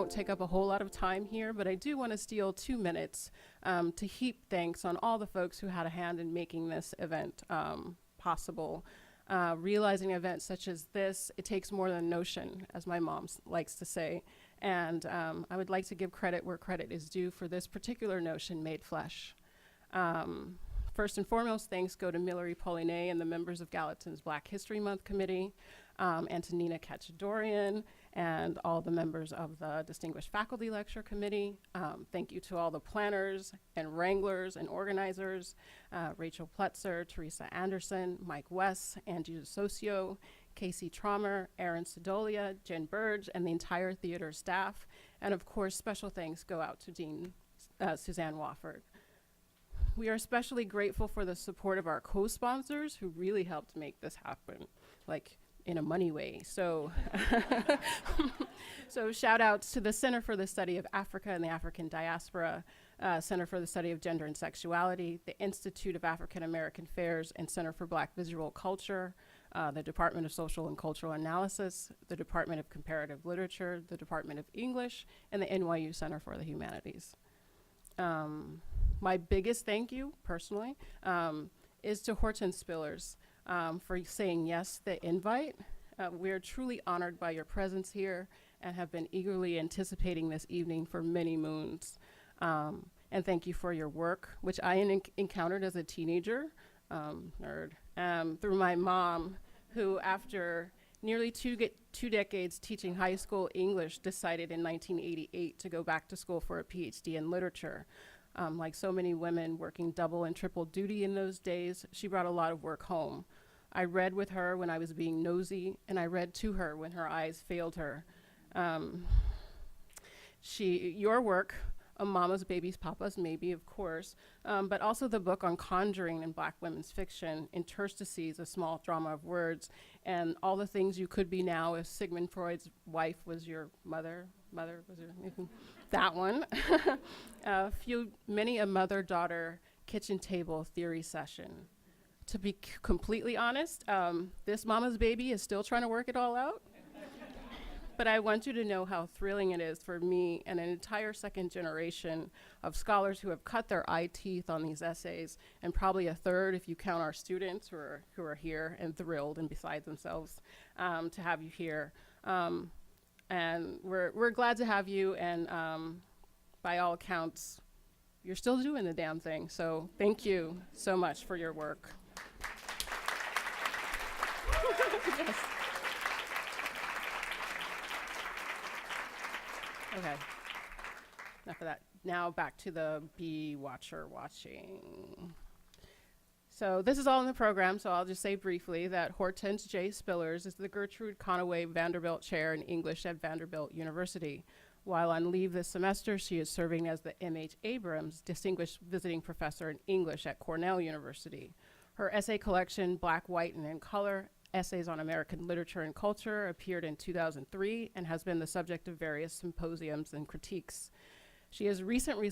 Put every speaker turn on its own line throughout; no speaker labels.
won't take up a whole lot of time here, but I do want to steal 2 minutes to heap thanks on all the folks who had a hand in making this event possible. Realizing events such as this, it takes more than a notion, as my mom likes to say. And I would like to give credit where credit is due for this particular notion made flesh. First and foremost, thanks go to Millery Paulinet and the members of Gallatin's Black History Month Committee, and to Nina Katchadorian and all the members of the Distinguished Faculty Lecture Committee. Thank you to all the planners and wranglers and organizers, Rachel Pletzer, Teresa Anderson, Mike West, Angie DeSocio, Casey Traumer, Erin Sedolia, Jen Burge, and the entire theater staff. And of course, special thanks go out to Dean Suzanne Wofford. We are especially grateful for the support of our co-sponsors who really helped make this happen, like in a money way. So, so shout outs to the Center for the Study of Africa and the African Diaspora, Center for the Study of Gender and Sexuality, the Institute of African American Affairs and Center for Black Visual Culture, the Department of Social and Cultural Analysis, the Department of Comparative Literature, the Department of English, and the NYU Center for the Humanities. My biggest thank you, personally, is to Hortense Spillers for saying yes to the invite. We are truly honored by your presence here and have been eagerly anticipating this evening for many moons. And thank you for your work, which I encountered as a teenager, through my mom, who after nearly two decades teaching high school English decided in 1988 to go back to school for a PhD in literature. Like so many women working double and triple duty in those days, she brought a lot of work home. I read with her when I was being nosy, and I read to her when her eyes failed her. Your work, Mama's Babies, Papa's Maybe, of course, but also the book on conjuring in Black women's fiction, Interstices, a small drama of words, and all the things you could be now if Sigmund Freud's wife was your mother was your, that one. Many a mother-daughter kitchen table theory session. To be completely honest, this Mama's Baby is still trying to work it all out. But I want you to know how thrilling it is for me and an entire second generation of scholars who have cut their eye teeth on these essays, and probably a third if you count our students who are here and thrilled and beside themselves to have you here. And we're glad to have you, and by all accounts, you're still doing the damn thing. So thank you so much for your work. Yes. Okay, enough of that. Now back to the bee watcher watching. So this is all in the program, so I'll just say briefly that Hortense J. Spillers is the Gertrude Conaway Vanderbilt Chair in English at Vanderbilt University. While on leave this semester, she is serving as the M.H. Abrams Distinguished Visiting Professor in English at Cornell University. Her essay collection, Black, White, and in Color, Essays on American Literature and Culture, appeared in 2003 and has been the subject of various symposiums and critiques. She has recently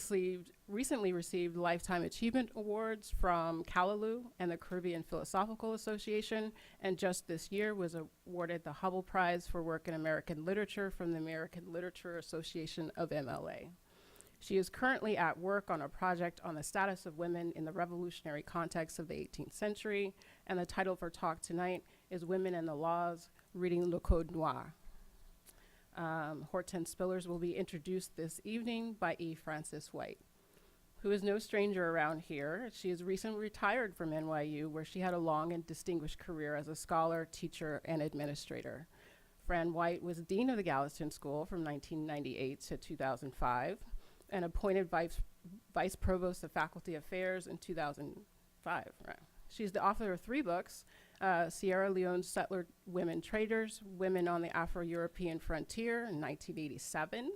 received Lifetime Achievement Awards from Callaloo and the Caribbean Philosophical Association, and just this year was awarded the Hubble Prize for Work in American Literature from the American Literature Association of MLA. She is currently at work on a project on the status of women in the revolutionary context of the 18th century, and the title of her talk tonight is Women and the Laws, Reading Le Code Noir. Hortense Spillers will be introduced this evening by E. Frances White, who is no stranger around here. She is recently retired from NYU, where she had a long and distinguished career as a scholar, teacher, and administrator. Fran White was dean of the Gallatin School from 1998 to 2005, and appointed vice provost of faculty affairs in 2005. Right. She's the author of 3 books, Sierra Leone's Settler Women Traders, Women on the Afro-European Frontier in 1987,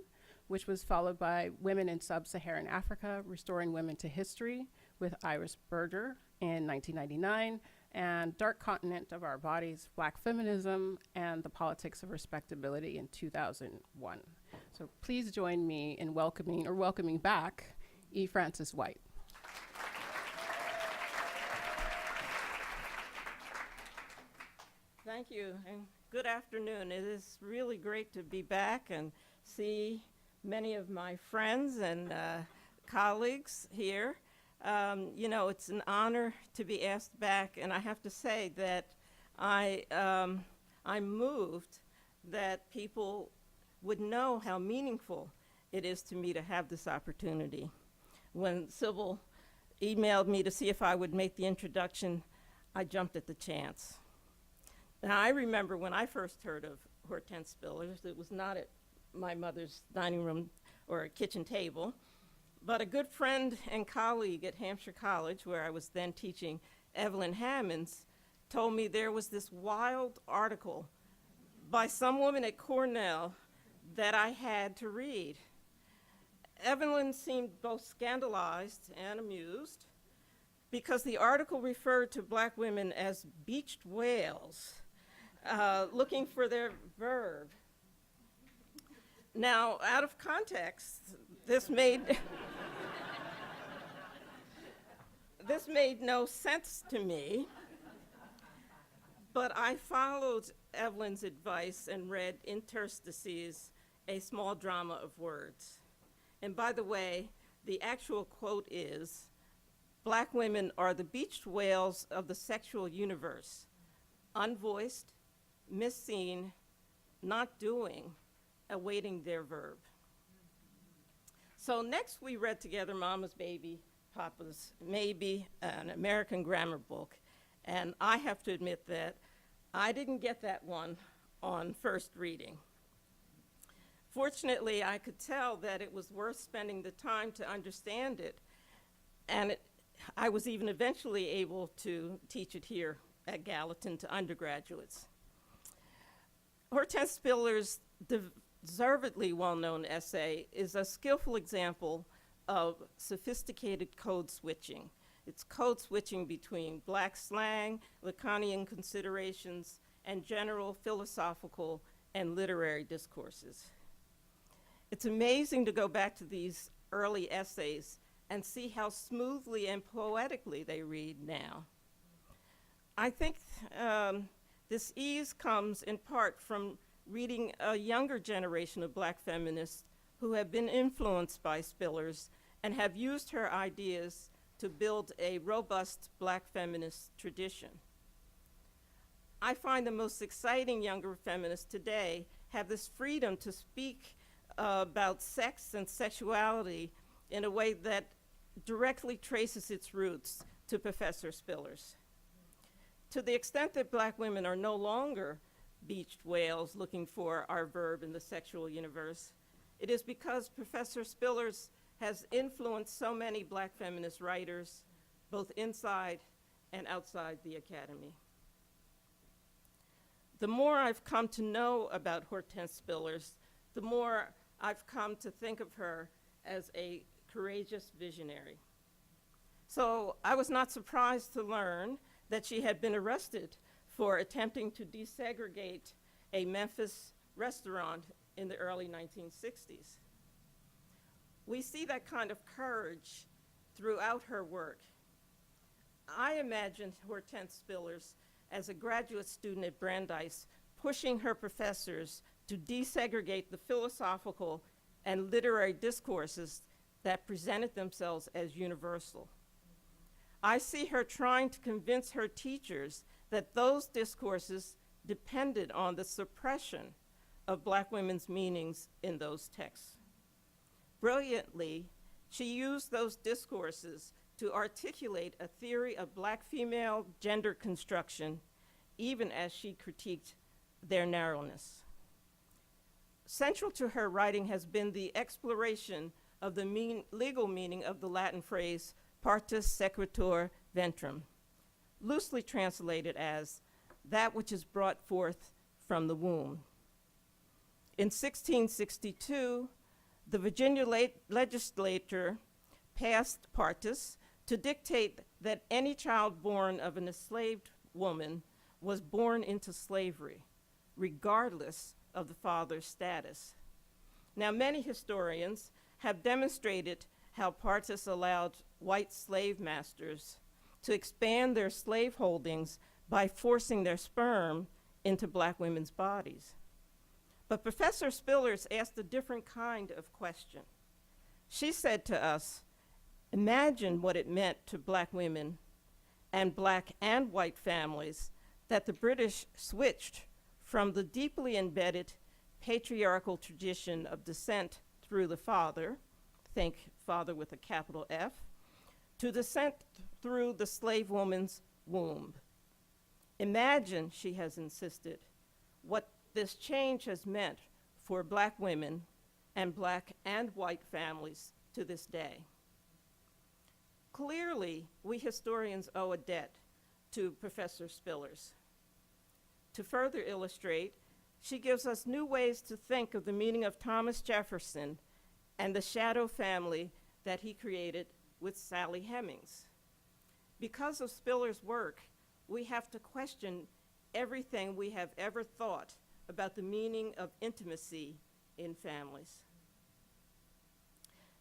which was followed by Women in Sub-Saharan Africa, Restoring Women to History with Iris Berger in 1999, and Dark Continent of Our Bodies, Black Feminism and the Politics of Respectability in 2001. So please join me in welcoming back E. Frances White.
Thank you, and good afternoon. It is really great to be back and see many of my friends and colleagues here. It's an honor to be asked back, and I have to say that I'm moved that people would know how meaningful it is to me to have this opportunity. When Sybil emailed me to see if I would make the introduction, I jumped at the chance. Now, I remember when I first heard of Hortense Spillers, it was not at my mother's dining room or a kitchen table, but a good friend and colleague at Hampshire College, where I was then teaching, Evelyn Hammonds, told me there was this wild article by some woman at Cornell that I had to read. Evelyn seemed both scandalized and amused because the article referred to black women as beached whales, looking for their verb. Now, out of context, this made no sense to me, but I followed Evelyn's advice and read Interstices, a small drama of words. And by the way, the actual quote is, "Black women are the beached whales of the sexual universe, unvoiced, misseen, not doing, awaiting their verb." So next we read together Mama's Baby, Papa's Maybe, an American grammar book. And I have to admit that I didn't get that one on first reading. Fortunately, I could tell that it was worth spending the time to understand it, and I was even eventually able to teach it here at Gallatin to undergraduates. Hortense Spillers' deservedly well-known essay is a skillful example of sophisticated code switching. It's code switching between black slang, Lacanian considerations, and general philosophical and literary discourses. It's amazing to go back to these early essays and see how smoothly and poetically they read now. I think this ease comes in part from reading a younger generation of black feminists who have been influenced by Spillers and have used her ideas to build a robust black feminist tradition. I find the most exciting younger feminists today have this freedom to speak about sex and sexuality in a way that directly traces its roots to Professor Spillers. To the extent that black women are no longer beached whales looking for our verb in the sexual universe, it is because Professor Spillers has influenced so many black feminist writers, both inside and outside the academy. The more I've come to know about Hortense Spillers, the more I've come to think of her as a courageous visionary. So I was not surprised to learn that she had been arrested for attempting to desegregate a Memphis restaurant in the early 1960s. We see that kind of courage throughout her work. I imagined Hortense Spillers as a graduate student at Brandeis, pushing her professors to desegregate the philosophical and literary discourses that presented themselves as universal. I see her trying to convince her teachers that those discourses depended on the suppression of black women's meanings in those texts. Brilliantly, she used those discourses to articulate a theory of black female gender construction, even as she critiqued their narrowness. Central to her writing has been the exploration of the legal meaning of the Latin phrase partus sequitur ventrum, loosely translated as that which is brought forth from the womb. In 1662, the Virginia legislature passed partus to dictate that any child born of an enslaved woman was born into slavery, regardless of the father's status. Now, many historians have demonstrated how partus allowed white slave masters to expand their slave holdings by forcing their sperm into black women's bodies. But Professor Spillers asked a different kind of question. She said to us, imagine what it meant to black women and black and white families that the British switched from the deeply embedded patriarchal tradition of descent through the father, think father with a capital F, to descent through the slave woman's womb. Imagine, she has insisted, what this change has meant for black women and black and white families to this day. Clearly, we historians owe a debt to Professor Spillers. To further illustrate, she gives us new ways to think of the meaning of Thomas Jefferson and the shadow family that he created with Sally Hemings. Because of Spillers' work, we have to question everything we have ever thought about the meaning of intimacy in families.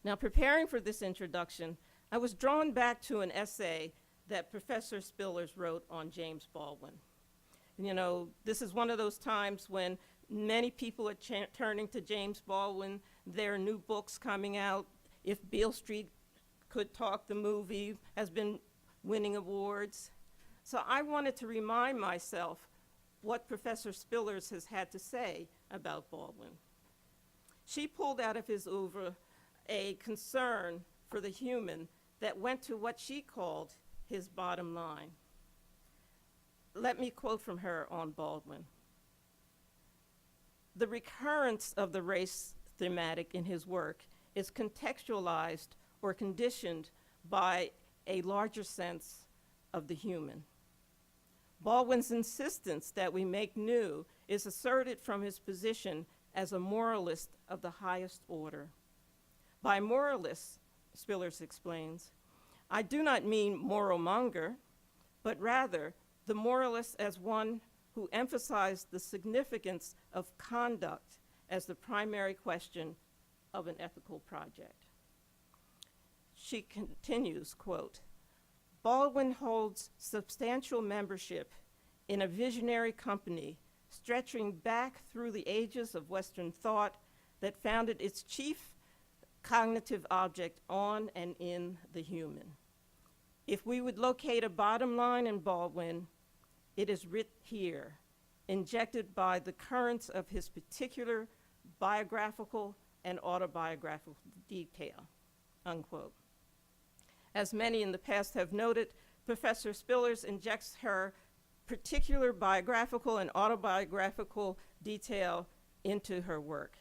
Now, preparing for this introduction, I was drawn back to an essay that Professor Spillers wrote on James Baldwin. You know, this is one of those times when many people are turning to James Baldwin. There are new books coming out. If Beale Street Could Talk, the movie has been winning awards. So I wanted to remind myself what Professor Spillers has had to say about Baldwin. She pulled out of his oeuvre a concern for the human that went to what she called his bottom line. Let me quote from her on Baldwin. The recurrence of the race thematic in his work is contextualized or conditioned by a larger sense of the human. Baldwin's insistence that we make new is asserted from his position as a moralist of the highest order. By moralist, Spillers explains, I do not mean moral monger, but rather the moralist as one who emphasized the significance of conduct as the primary question of an ethical project. She continues, quote, Baldwin holds substantial membership in a visionary company stretching back through the ages of Western thought that founded its chief cognitive object on and in the human. If we would locate a bottom line in Baldwin, it is writ here, injected by the currents of his particular biographical and autobiographical detail, unquote. As many in the past have noted, Professor Spillers injects her particular biographical and autobiographical detail into her work.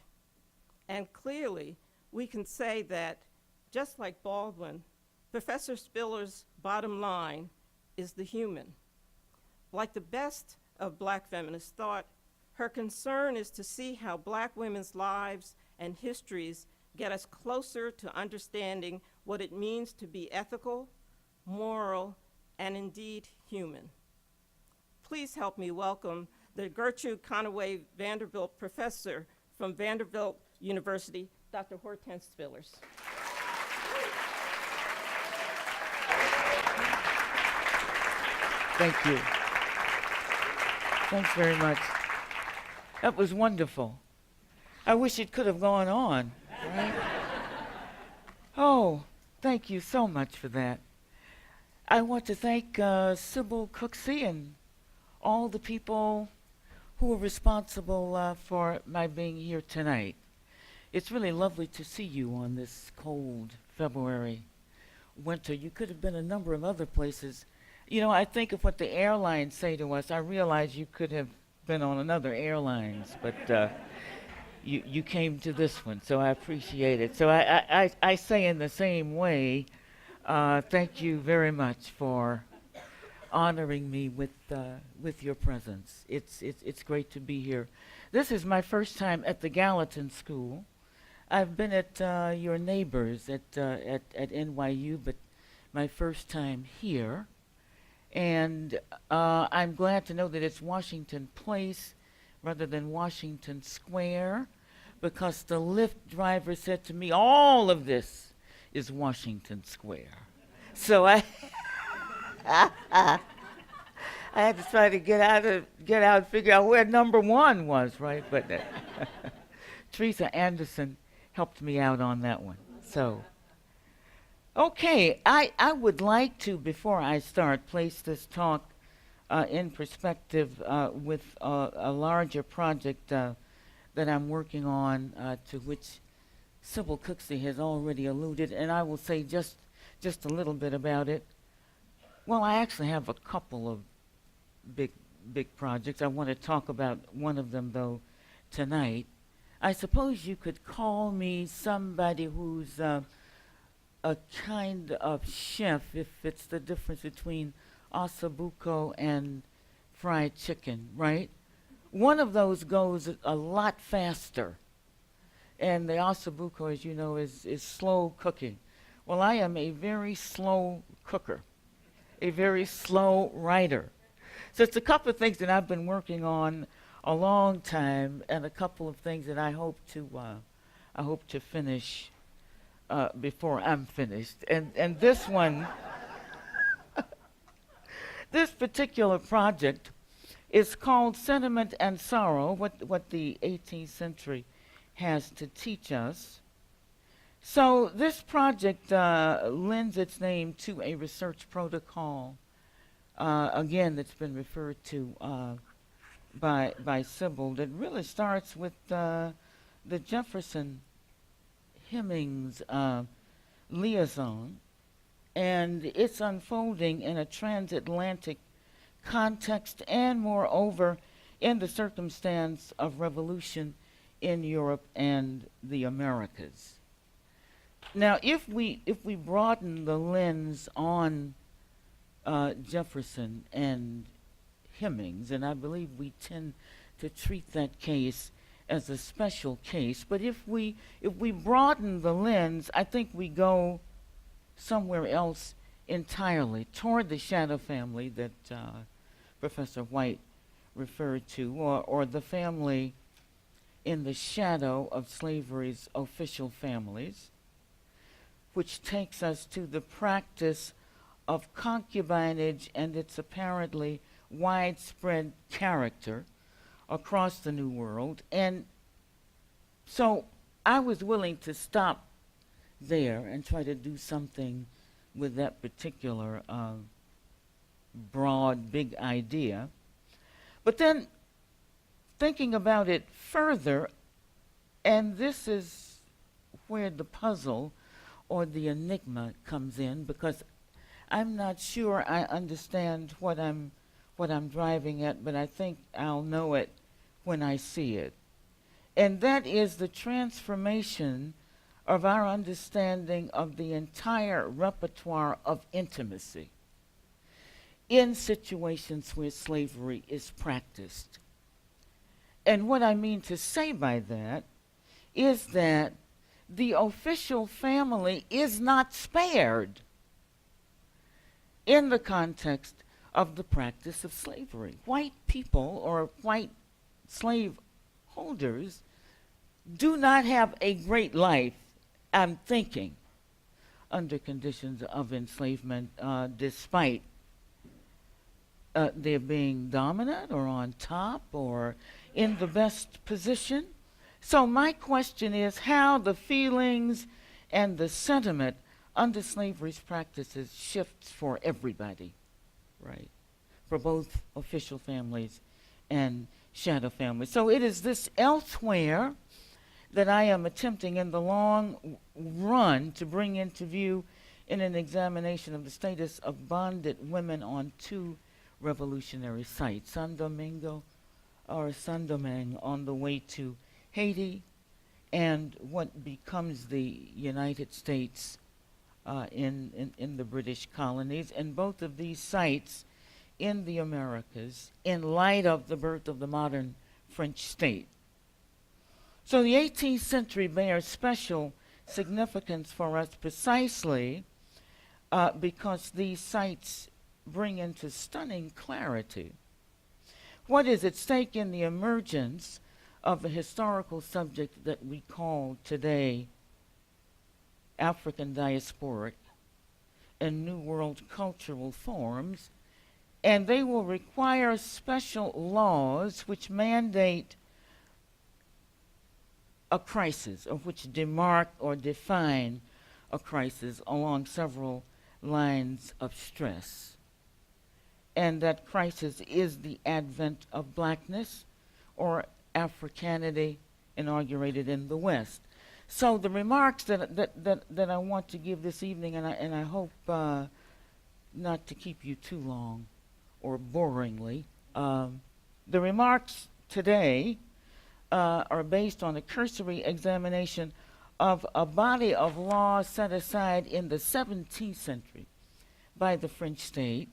And clearly, we can say that, just like Baldwin, Professor Spillers' bottom line is the human. Like the best of Black feminist thought, her concern is to see how Black women's lives and histories get us closer to understanding what it means to be ethical, moral, and indeed human. Please help me welcome the Gertrude Conaway Vanderbilt professor from Vanderbilt University, Dr. Hortense Spillers.
Thank you. Thanks very much. That was wonderful. I wish it could have gone on, right? Oh, thank you so much for that. I want to thank Sybil Cooksey and all the people who are responsible for my being here tonight. It's really lovely to see you on this cold February winter. You could have been a number of other places. You know, I think of what the airlines say to us. I realize you could have been on another airlines, but you came to this one, so I appreciate it. So I say in the same way, thank you very much for honoring me with your presence. It's great to be here. This is my first time at the Gallatin School. I've been at your neighbors at NYU, but my first time here. And I'm glad to know that it's Washington Place rather than Washington Square, because the Lyft driver said to me, all of this is Washington Square. So I had to try to get out and figure out where number one was, right? But Teresa Anderson helped me out on that one. So, okay, I would like to, before I start, place this talk in perspective with a larger project that I'm working on, to which Sybil Cooksey has already alluded, and I will say just a little bit about it. Well, I actually have a couple of big projects. I want to talk about one of them, though, tonight. I suppose you could call me somebody who's a kind of chef, if it's the difference between ossobuco and fried chicken, right? One of those goes a lot faster, and the ossobuco, as you know, is slow cooking. Well, I am a very slow cooker, a very slow writer. So it's a couple of things that I've been working on a long time, and a couple of things that I hope to finish before I'm finished. And this one, this particular project is called Sentiment and Sorrow, what the 18th century has to teach us. So this project lends its name to a research protocol, again, that's been referred to by Sybil, that really starts with the Jefferson Hemings liaison, and it's unfolding in a transatlantic context, and moreover in the circumstance of revolution in Europe and the Americas. Now, if we broaden the lens on Jefferson and Hemings, and I believe we tend to treat that case as a special case, but if we broaden the lens, I think we go somewhere else entirely, toward the shadow family that Professor White referred to, or the family in the shadow of slavery's official families, which takes us to the practice of concubinage and its apparently widespread character across the New World. And so I was willing to stop there and try to do something with that particular broad, big idea. But then thinking about it further, and this is where the puzzle or the enigma comes in, because I'm not sure I understand what I'm driving at, but I think I'll know it when I see it. And that is the transformation of our understanding of the entire repertoire of intimacy in situations where slavery is practiced. And what I mean to say by that is that the official family is not spared in the context of the practice of slavery. White people, or white slave holders, do not have a great life, I'm thinking, under conditions of enslavement, despite their being dominant or on top or in the best position. So my question is how the feelings and the sentiment under slavery's practices shifts for everybody, right? For both official families and shadow families. So it is this elsewhere that I am attempting in the long run to bring into view in an examination of the status of bonded women on two revolutionary sites, San Domingo or Saint-Domingue on the way to Haiti, and what becomes the United States in the British colonies, and both of these sites in the Americas in light of the birth of the modern French state. So the 18th century bears special significance for us precisely because these sites bring into stunning clarity what is at stake in the emergence of a historical subject that we call today African diasporic and New World cultural forms, and they will require special laws which mandate a crisis, or which demark or define a crisis along several lines of stress. And that crisis is the advent of blackness or Africanity inaugurated in the West. So the remarks that I want to give this evening, and I hope not to keep you too long or boringly, the remarks today are based on a cursory examination of a body of law set aside in the 17th century by the French state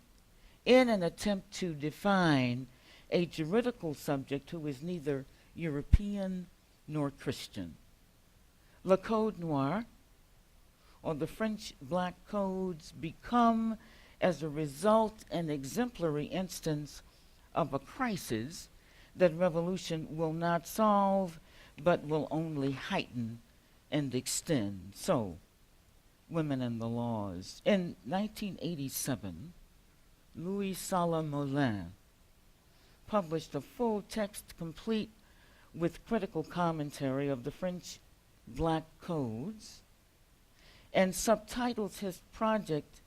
in an attempt to define a juridical subject who is neither European nor Christian. Le Code Noir, or the French Black Codes, become, as a result, an exemplary instance of a crisis that revolution will not solve, but will only heighten and extend. So, women and the laws. In 1987, Louis Salamolin published a full text complete with critical commentary of the French Black Codes and subtitles his project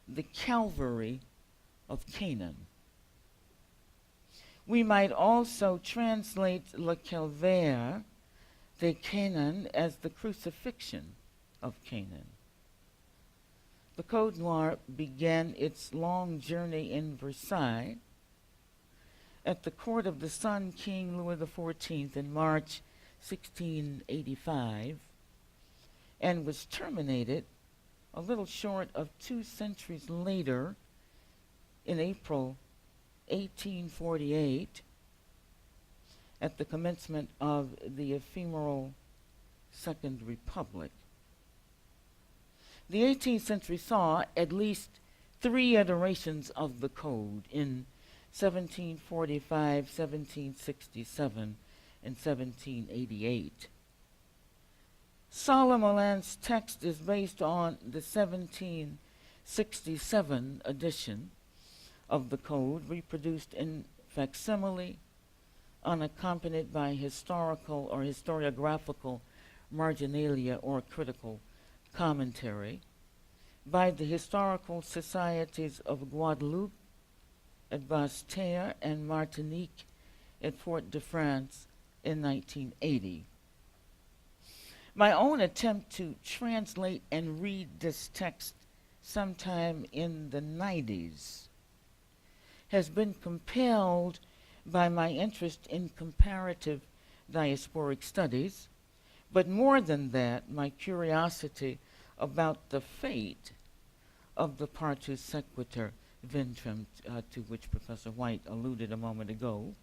The Calvary of Canaan. We might also translate Le Calvaire de Canaan as the crucifixion of Canaan. The Code Noir began its long journey in Versailles at the court of the Sun King Louis XIV in March 1685 and was terminated a little short of 2 centuries later in April 1848 at the commencement of the ephemeral Second Republic. The 18th century saw at least 3 iterations of the code in 1745, 1767, and 1788. Salomolin's text is based on the 1767 edition of the code, reproduced in facsimile, unaccompanied by historical or historiographical marginalia or critical commentary, by the historical societies of Guadeloupe, at Basse-Terre, and Martinique at Fort-de-France in 1980. My own attempt to translate and read this text sometime in the 90s has been compelled by my interest in comparative diasporic studies, but more than that, my curiosity about the fate of the partus sequitur ventrum, to which Professor White alluded a moment ago,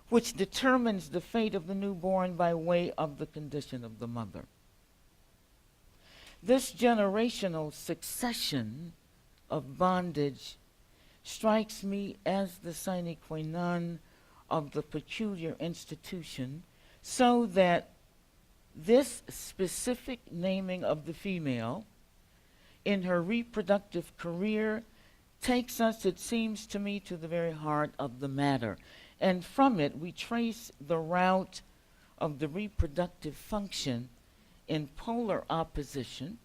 which determines the fate of the newborn by way of the condition of the mother. This generational succession of bondage strikes me as the sine qua non of the peculiar institution, so that this specific naming of the female in her reproductive career takes us, it seems to me, to the very heart of the matter. And from it, we trace the route of the reproductive function in polar opposition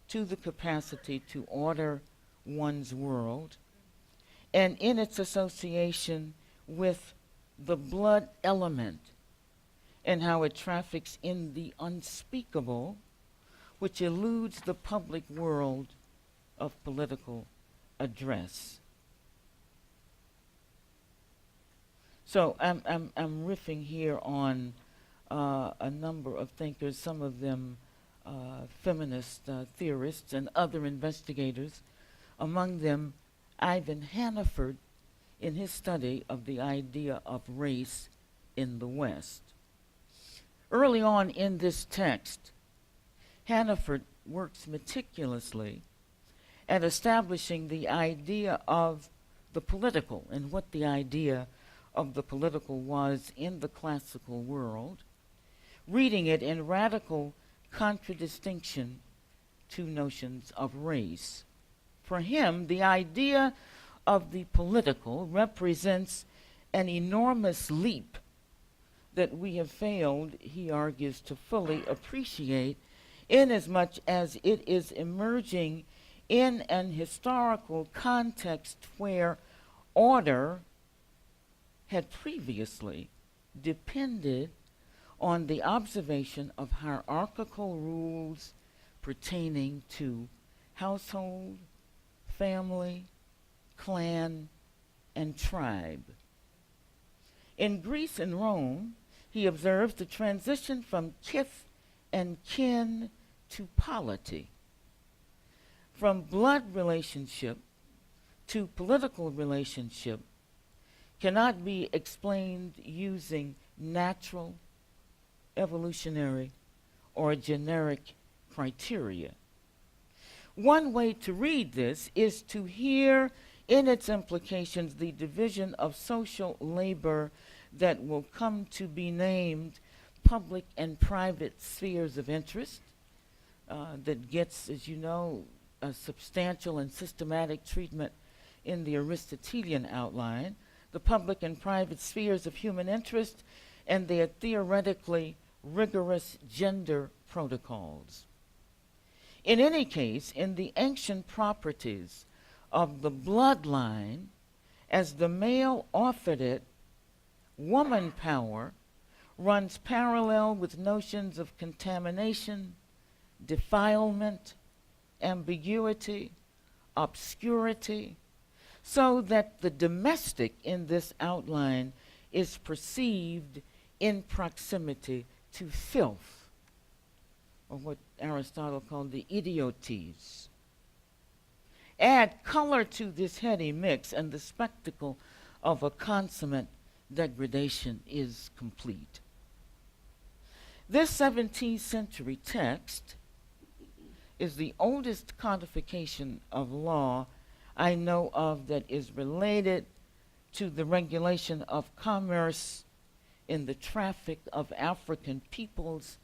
to the capacity to order one's world, and in its association with the blood element and how it traffics in the unspeakable, which eludes the public world of political address. So I'm riffing here on a number of thinkers, some of them feminist theorists and other investigators, among them Ivan Hannaford in his study of the idea of race in the West. Early on in this text, Hannaford works meticulously at establishing the idea of the political and what the idea of the political was in the classical world, reading it in radical contradistinction to notions of race. For him, the idea of the political represents an enormous leap that we have failed, he argues, to fully appreciate, inasmuch as it is emerging in an historical context where order had previously depended on the observation of hierarchical rules pertaining to household, family, clan, and tribe. In Greece and Rome, he observes the transition from kith and kin to polity, from blood relationship to political relationship, cannot be explained using natural, evolutionary, or generic criteria. One way to read this is to hear in its implications the division of social labor that will come to be named public and private spheres of interest, that gets, as you know, a substantial and systematic treatment in the Aristotelian outline, the public and private spheres of human interest and their theoretically rigorous gender protocols. In any case, in the ancient properties of the bloodline, as the male authored it, woman power runs parallel with notions of contamination, defilement, ambiguity, obscurity, so that the domestic in this outline is perceived in proximity to filth, or what Aristotle called the idiotes. Add color to this heady mix, and the spectacle of a consummate degradation is complete. This 17th century text is the oldest codification of law I know of that is related to the regulation of commerce in the traffic of African peoples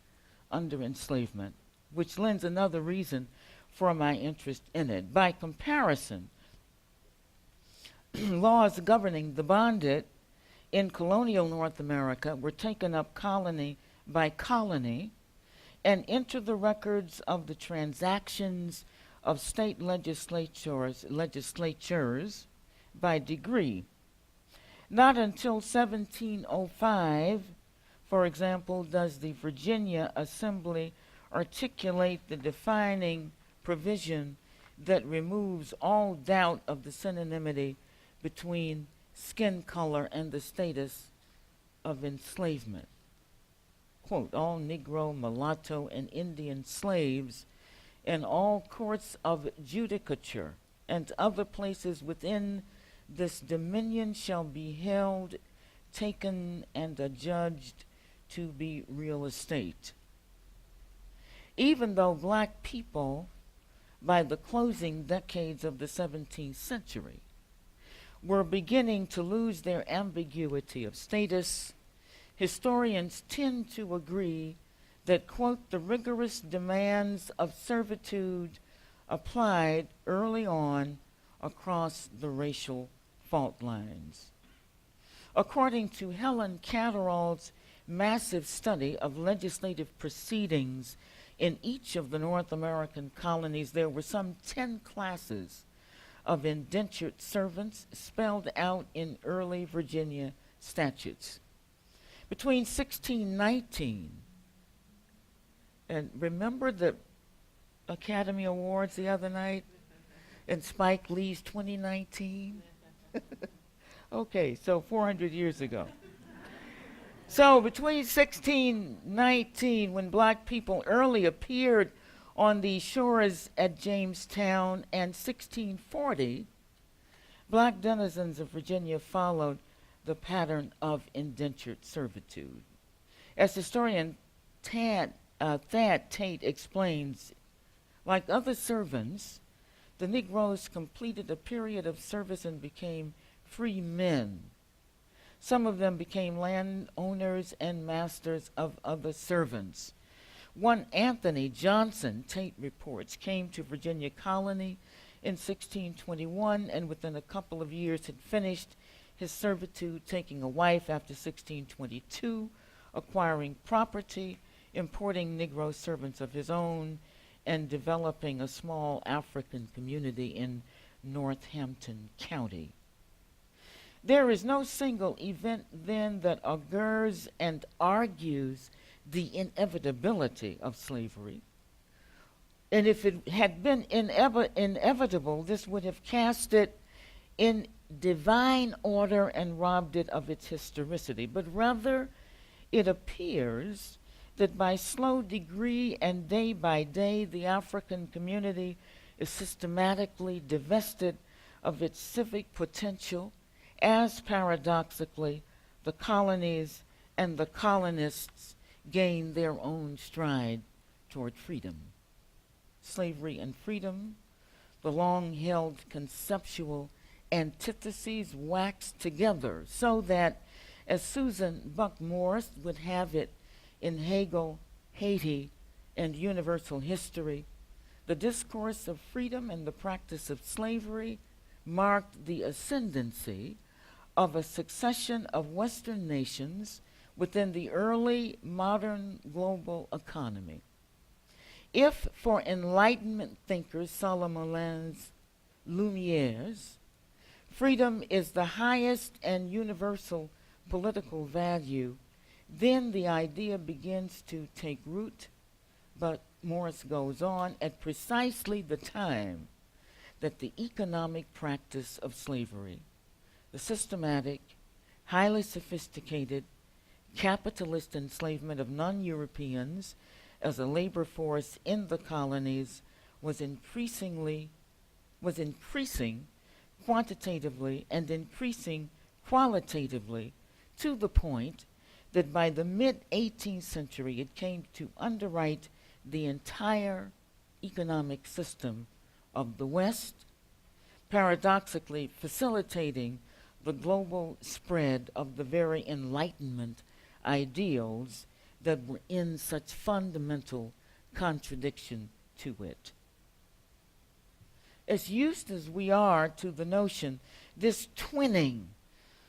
under enslavement, which lends another reason for my interest in it. By comparison, laws governing the bonded in colonial North America were taken up colony by colony and into the records of the transactions of state legislatures by degree. Not until 1705, for example, does the Virginia Assembly articulate the defining provision that removes all doubt of the synonymity between skin color and the status of enslavement. Quote, all Negro, mulatto, and Indian slaves in all courts of judicature and other places within this dominion shall be held, taken, and adjudged to be real estate. Even though black people, by the closing decades of the 17th century, were beginning to lose their ambiguity of status, historians tend to agree that, quote, the rigorous demands of servitude applied early on across the racial fault lines. According to Helen Catterall's massive study of legislative proceedings in each of the North American colonies, there were some 10 classes of indentured servants spelled out in early Virginia statutes. Between 1619, and remember the Academy Awards the other night and Spike Lee's 2019? Okay, so 400 years ago. So between 1619, when black people early appeared on the shores at Jamestown, and 1640, black denizens of Virginia followed the pattern of indentured servitude. As historian Thad Tate explains, like other servants, the Negroes completed a period of service and became free men. Some of them became landowners and masters of other servants. One Anthony Johnson, Tate reports, came to Virginia Colony in 1621 and within a couple of years had finished his servitude, taking a wife after 1622, acquiring property, importing Negro servants of his own, and developing a small African community in Northampton County. There is no single event then that augurs and argues the inevitability of slavery. And if it had been inevitable, this would have cast it in divine order and robbed it of its historicity. But rather, it appears that by slow degree and day by day, the African community is systematically divested of its civic potential, as paradoxically the colonies and the colonists gain their own stride toward freedom. Slavery and freedom, the long-held conceptual antitheses wax together, so that, as Susan Buck Morris would have it in Hegel, Haiti, and Universal History, the discourse of freedom and the practice of slavery marked the ascendancy of a succession of Western nations within the early modern global economy. If for Enlightenment thinkers, Salomon's Lumiere's, freedom is the highest and universal political value, then the idea begins to take root, but Morris goes on, at precisely the time that the economic practice of slavery, the systematic, highly sophisticated, capitalist enslavement of non-Europeans as a labor force in the colonies was increasing quantitatively and increasing qualitatively, to the point that by the mid-18th century it came to underwrite the entire economic system of the West, paradoxically facilitating the global spread of the very Enlightenment ideals that were in such fundamental contradiction to it. As used as we are to the notion, this twinning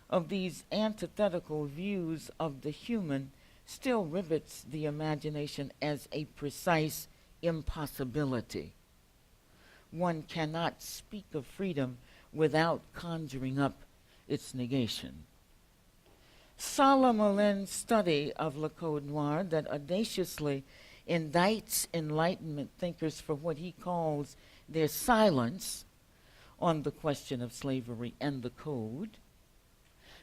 of these antithetical views of the human still rivets the imagination as a precise impossibility. One cannot speak of freedom without conjuring up its negation. Salomon's study of Le Code Noir, that audaciously indicts Enlightenment thinkers for what he calls their silence on the question of slavery and the code,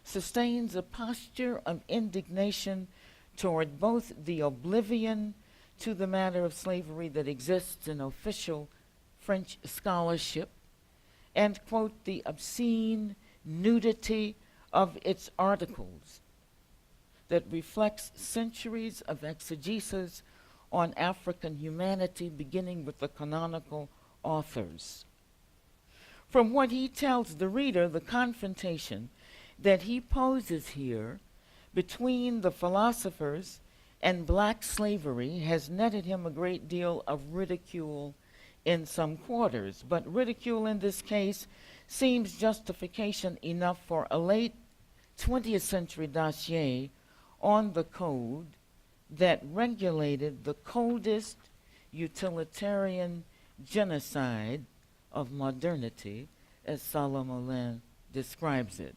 sustains a posture of indignation toward both the oblivion to the matter of slavery that exists in official French scholarship and, quote, the obscene nudity of its articles that reflects centuries of exegesis on African humanity, beginning with the canonical authors. From what he tells the reader, the confrontation that he poses here between the philosophers and black slavery has netted him a great deal of ridicule in some quarters, but ridicule in this case seems justification enough for a late 20th century dossier on the code that regulated the coldest utilitarian genocide of modernity, as Salomon describes it.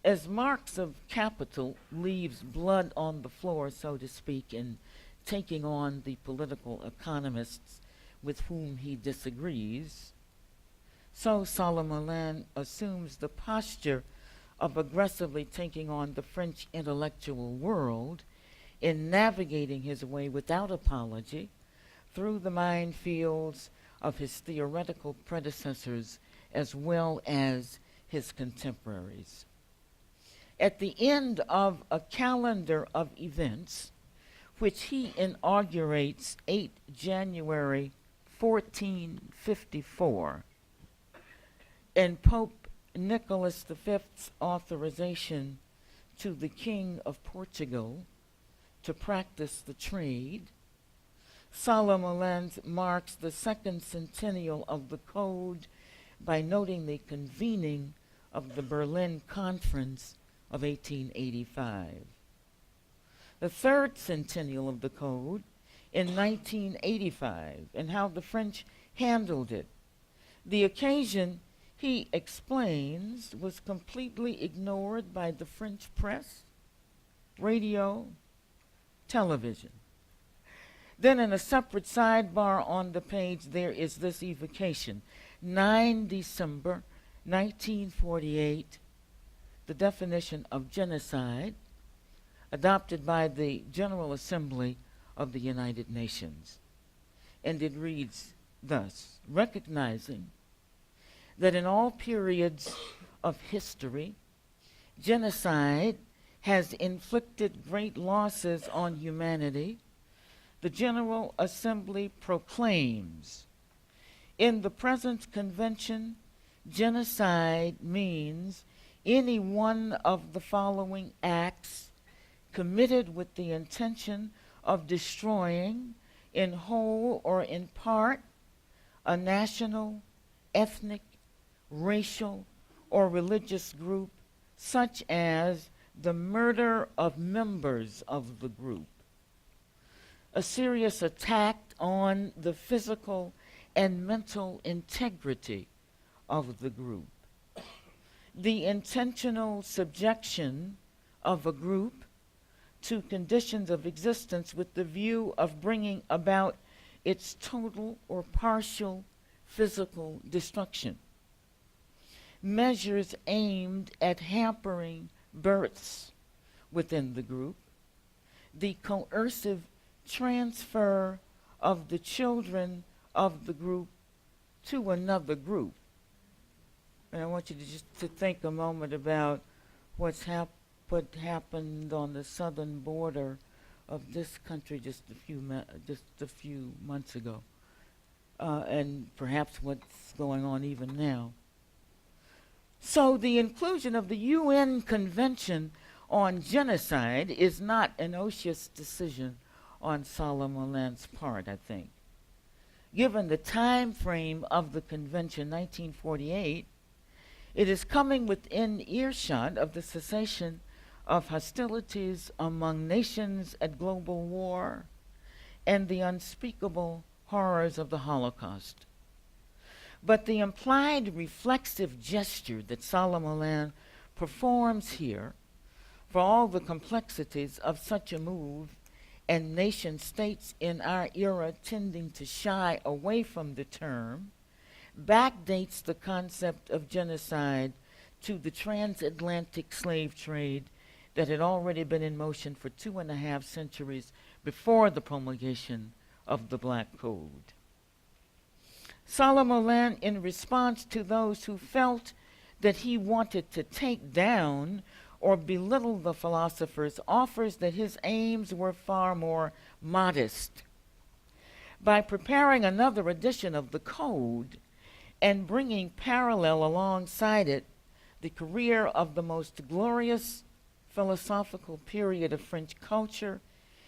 As Marx of Capital leaves blood on the floor, so to speak, in taking on the political economists with whom he disagrees, so Salomon assumes the posture of aggressively taking on the French intellectual world in navigating his way without apology through the minefields of his theoretical predecessors as well as his contemporaries. At the end of a calendar of events, which he inaugurates 8 January 1454, and Pope Nicholas V's authorization to the King of Portugal to practice the trade, Salomon marks the second centennial of the Code by noting the convening of the Berlin Conference of 1885. the third centennial of the Code in 1985 and how the French handled it. The occasion, he explains, was completely ignored by the French press, radio, television. Then in a separate sidebar on the page, there is this evocation. 9 December 1948, the definition of genocide, adopted by the General Assembly of the United Nations. And it reads thus: recognizing that in all periods of history, genocide has inflicted great losses on humanity, the General Assembly proclaims, in the present convention, genocide means any one of the following acts committed with the intention of destroying, in whole or in part, a national, ethnic, racial, or religious group, such as the murder of members of the group, a serious attack on the physical and mental integrity of the group, the intentional subjection of a group to conditions of existence with the view of bringing about its total or partial physical destruction, measures aimed at hampering births within the group, the coercive transfer of the children of the group to another group. And I want you to just to think a moment about what happened on the southern border of this country just a few months ago, and perhaps what's going on even now. So the inclusion of the UN Convention on Genocide is not an ocious decision on Solomon Alan's part, I think. Given the time frame of the convention, 1948, it is coming within earshot of the cessation of hostilities among nations at global war and the unspeakable horrors of the Holocaust. But the implied reflexive gesture that Solomon Alan performs here, for all the complexities of such a move and nation states in our era tending to shy away from the term, backdates the concept of genocide to the transatlantic slave trade that had already been in motion for 2.5 centuries before the promulgation of the Black Code. Solomon Alan, in response to those who felt that he wanted to take down or belittle the philosophers, offers that his aims were far more modest. By preparing another edition of the Code and bringing parallel alongside it the career of the most glorious philosophical period of French culture,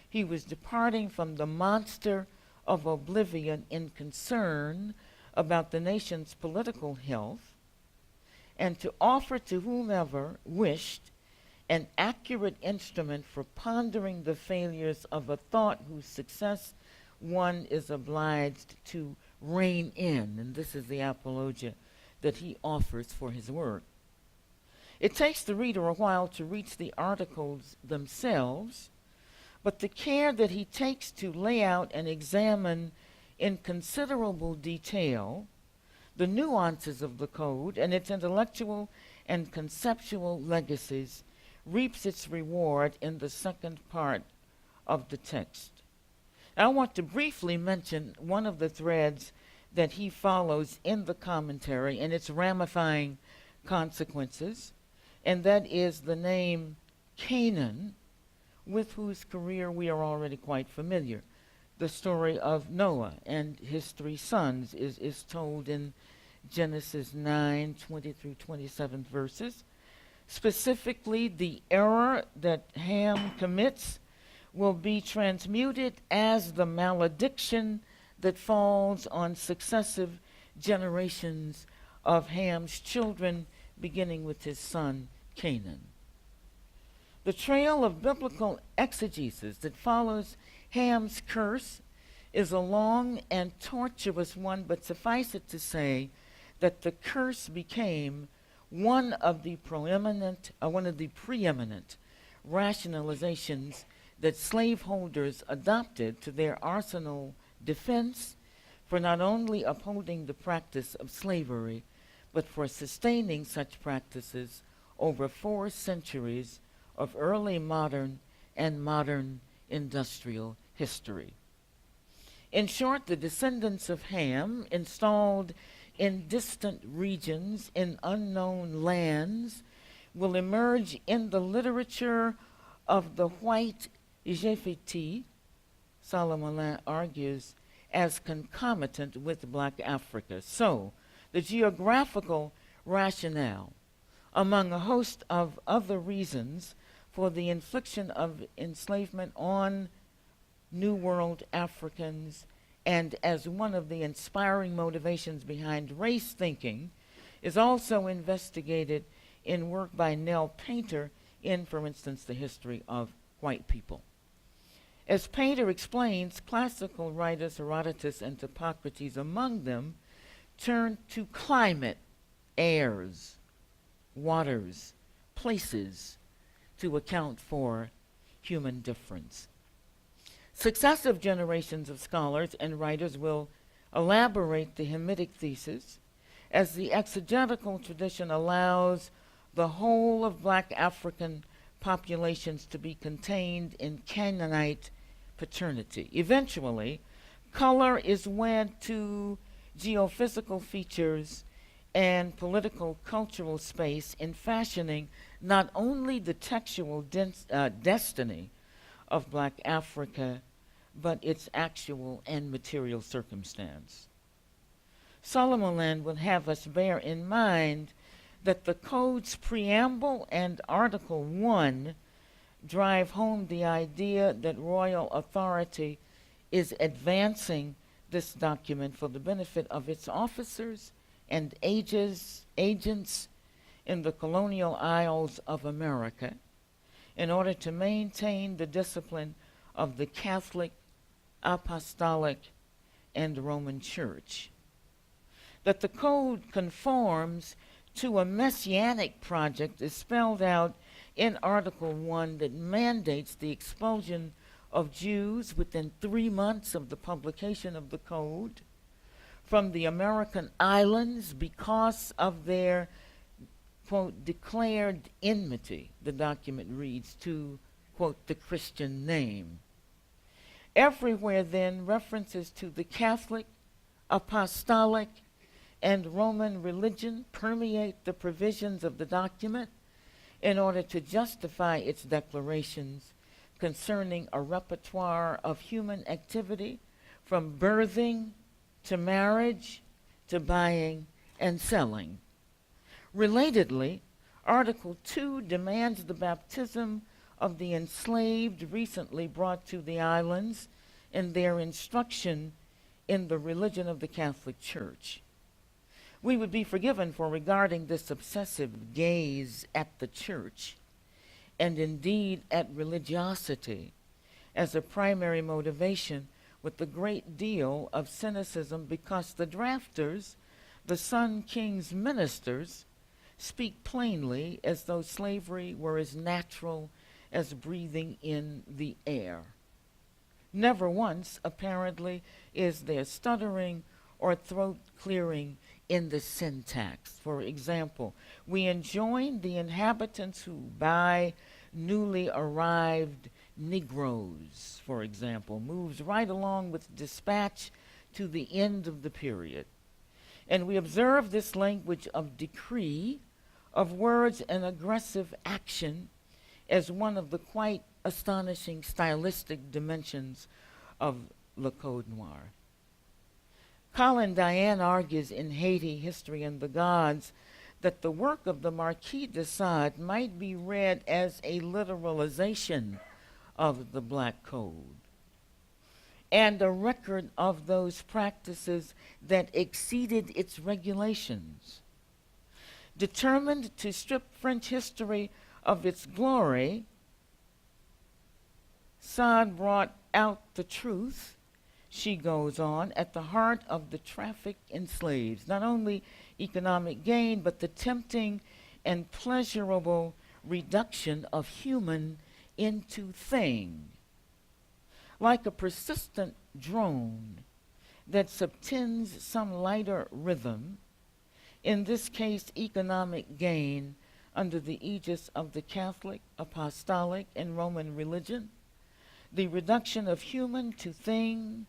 he was departing from the monster of oblivion in concern about the nation's political health, and to offer to whomever wished an accurate instrument for pondering the failures of a thought whose success one is obliged to rein in. And this is the apologia that he offers for his work. It takes the reader a while to reach the articles themselves, but the care that he takes to lay out and examine in considerable detail the nuances of the Code and its intellectual and conceptual legacies reaps its reward in the second part of the text. I want to briefly mention one of the threads that he follows in the commentary and its ramifying consequences, and that is the name Canaan, with whose career we are already quite familiar. The story of Noah and his 3 sons is told in Genesis 9:20 through 27 verses. Specifically, the error that Ham commits will be transmuted as the malediction that falls on successive generations of Ham's children, beginning with his son Canaan. The trail of biblical exegesis that follows Ham's curse is a long and tortuous one, but suffice it to say that the curse became one of the preeminent rationalizations that slaveholders adopted to their arsenal defense for not only upholding the practice of slavery, but for sustaining such practices over 4 centuries of early modern and modern industrial history. In short, the descendants of Ham, installed in distant regions in unknown lands, will emerge in the literature of the white Jefiti, Solomon argues, as concomitant with black Africa. So, the geographical rationale, among a host of other reasons for the infliction of enslavement on New World Africans, and as one of the inspiring motivations behind race thinking, is also investigated in work by Nell Painter in, for instance, The History of White People. As Painter explains, classical writers Herodotus and Hippocrates among them turned to climate, airs, waters, places to account for human difference. Successive generations of scholars and writers will elaborate the Hamitic thesis as the exegetical tradition allows the whole of black African populations to be contained in Canaanite paternity. Eventually, color is wed to geophysical features and political cultural space in fashioning not only the textual destiny of black Africa, but its actual and material circumstance. Solomon will have us bear in mind that the Code's preamble and Article 1 drive home the idea that royal authority is advancing this document for the benefit of its officers and agents in the colonial isles of America in order to maintain the discipline of the Catholic, Apostolic, and Roman Church. That the Code conforms to a messianic project is spelled out in Article 1 that mandates the expulsion of Jews within 3 months of the publication of the Code from the American islands because of their, quote, declared enmity, the document reads, to, quote, the Christian name. Everywhere, then, references to the Catholic, Apostolic, and Roman religion permeate the provisions of the document in order to justify its declarations concerning a repertoire of human activity from birthing to marriage to buying and selling. Relatedly, Article 2 demands the baptism of the enslaved recently brought to the islands and their instruction in the religion of the Catholic Church. We would be forgiven for regarding this obsessive gaze at the church, and indeed at religiosity, as a primary motivation with a great deal of cynicism, because the drafters, the Sun King's ministers, speak plainly as though slavery were as natural as breathing in the air. Never once, apparently, is there stuttering or throat clearing in the syntax. For example, we enjoin the inhabitants who buy newly arrived Negroes, for example, moves right along with dispatch to the end of the period. And we observe this language of decree, of words and aggressive action, as one of the quite astonishing stylistic dimensions of Le Code Noir. Colin Diane argues in Haiti, History and the Gods that the work of the Marquis de Sade might be read as a literalization of the Black Code and a record of those practices that exceeded its regulations. Determined to strip French history of its glory, Sod brought out the truth, she goes on, at the heart of the traffic in slaves, not only economic gain, but the tempting and pleasurable reduction of human into thing. Like a persistent drone that subtends some lighter rhythm, in this case economic gain under the aegis of the Catholic, Apostolic, and Roman religion, the reduction of human to thing,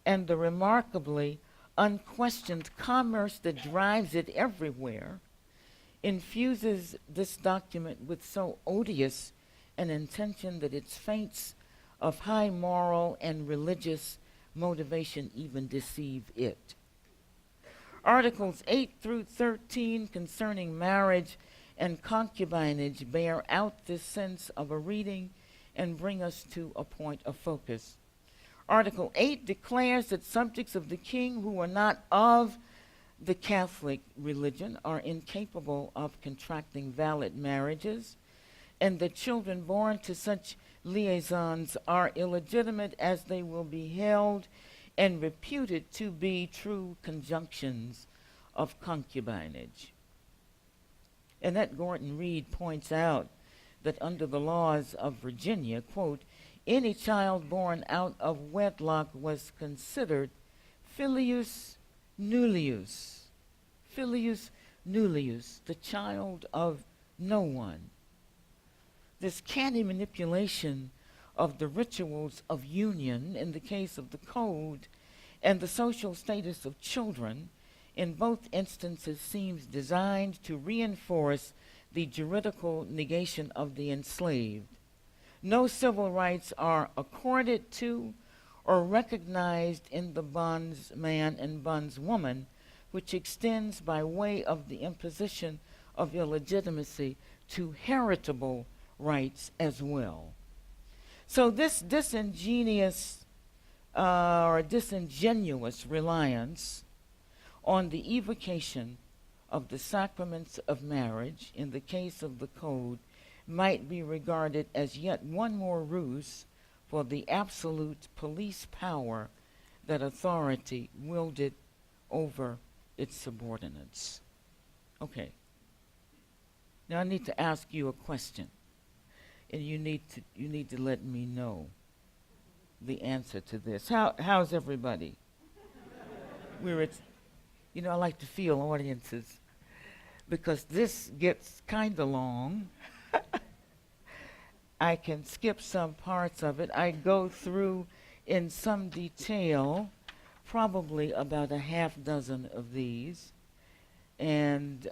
and the remarkably unquestioned commerce that drives it everywhere, infuses this document with so odious an intention that its feints of high moral and religious motivation even deceive it. Articles 8 through 13 concerning marriage and concubinage bear out this sense of a reading and bring us to a point of focus. Article 8 declares that subjects of the king who are not of the Catholic religion are incapable of contracting valid marriages, and that children born to such liaisons are illegitimate as they will be held and reputed to be true conjunctions of concubinage. Annette Gorton Reed points out that under the laws of Virginia, quote, any child born out of wedlock was considered filius nullius. Filius nullius, the child of no one. This canny manipulation of the rituals of union in the case of the code and the social status of children in both instances seems designed to reinforce the juridical negation of the enslaved. No civil rights are accorded to or recognized in the bondsman and bondswoman, which extends by way of the imposition of illegitimacy to heritable rights as well. So this disingenuous reliance on the evocation of the sacraments of marriage in the case of the code might be regarded as yet one more ruse for the absolute police power that authority wielded over its subordinates. Okay. Now I need to ask you a question, and you need to let me know the answer to this. How's everybody? I like to feel audiences because this gets kind of long. I can skip some parts of it. I go through in some detail probably about a half dozen of these. And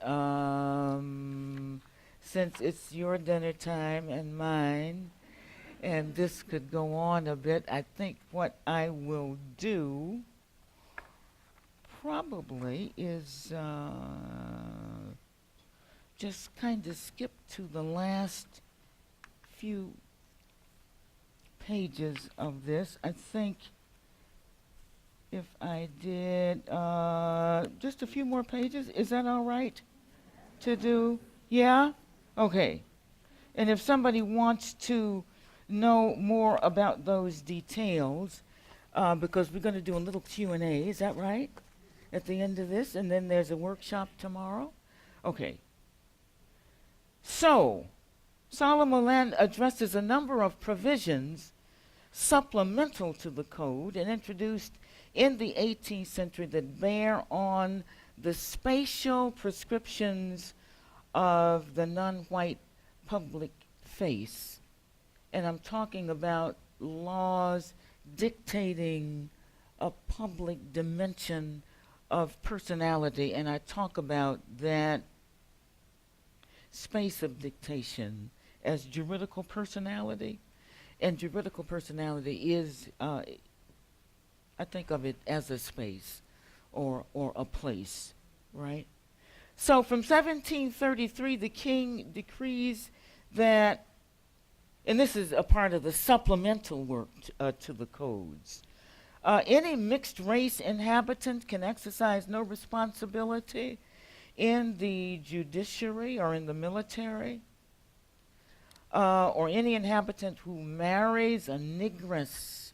since it's your dinner time and mine, and this could go on a bit, I think what I will do probably is just kind of skip to the last few pages of this. I think if I did just a few more pages, is that all right to do? Yeah? Okay. And if somebody wants to know more about those details, because we're going to do a little Q&A, is that right? At the end of this, and then there's a workshop tomorrow? Okay. So, Solomon Land addresses a number of provisions supplemental to the code and introduced in the 18th century that bear on the spatial prescriptions of the non-white public face. And I'm talking about laws dictating a public dimension of personality, and I talk about that space of dictation as juridical personality. And juridical personality is, I think of it as a space or a place, right? So from 1733, the king decrees that, and this is a part of the supplemental work to the codes, any mixed race inhabitant can exercise no responsibility in the judiciary or in the military. or any inhabitant who marries a negress,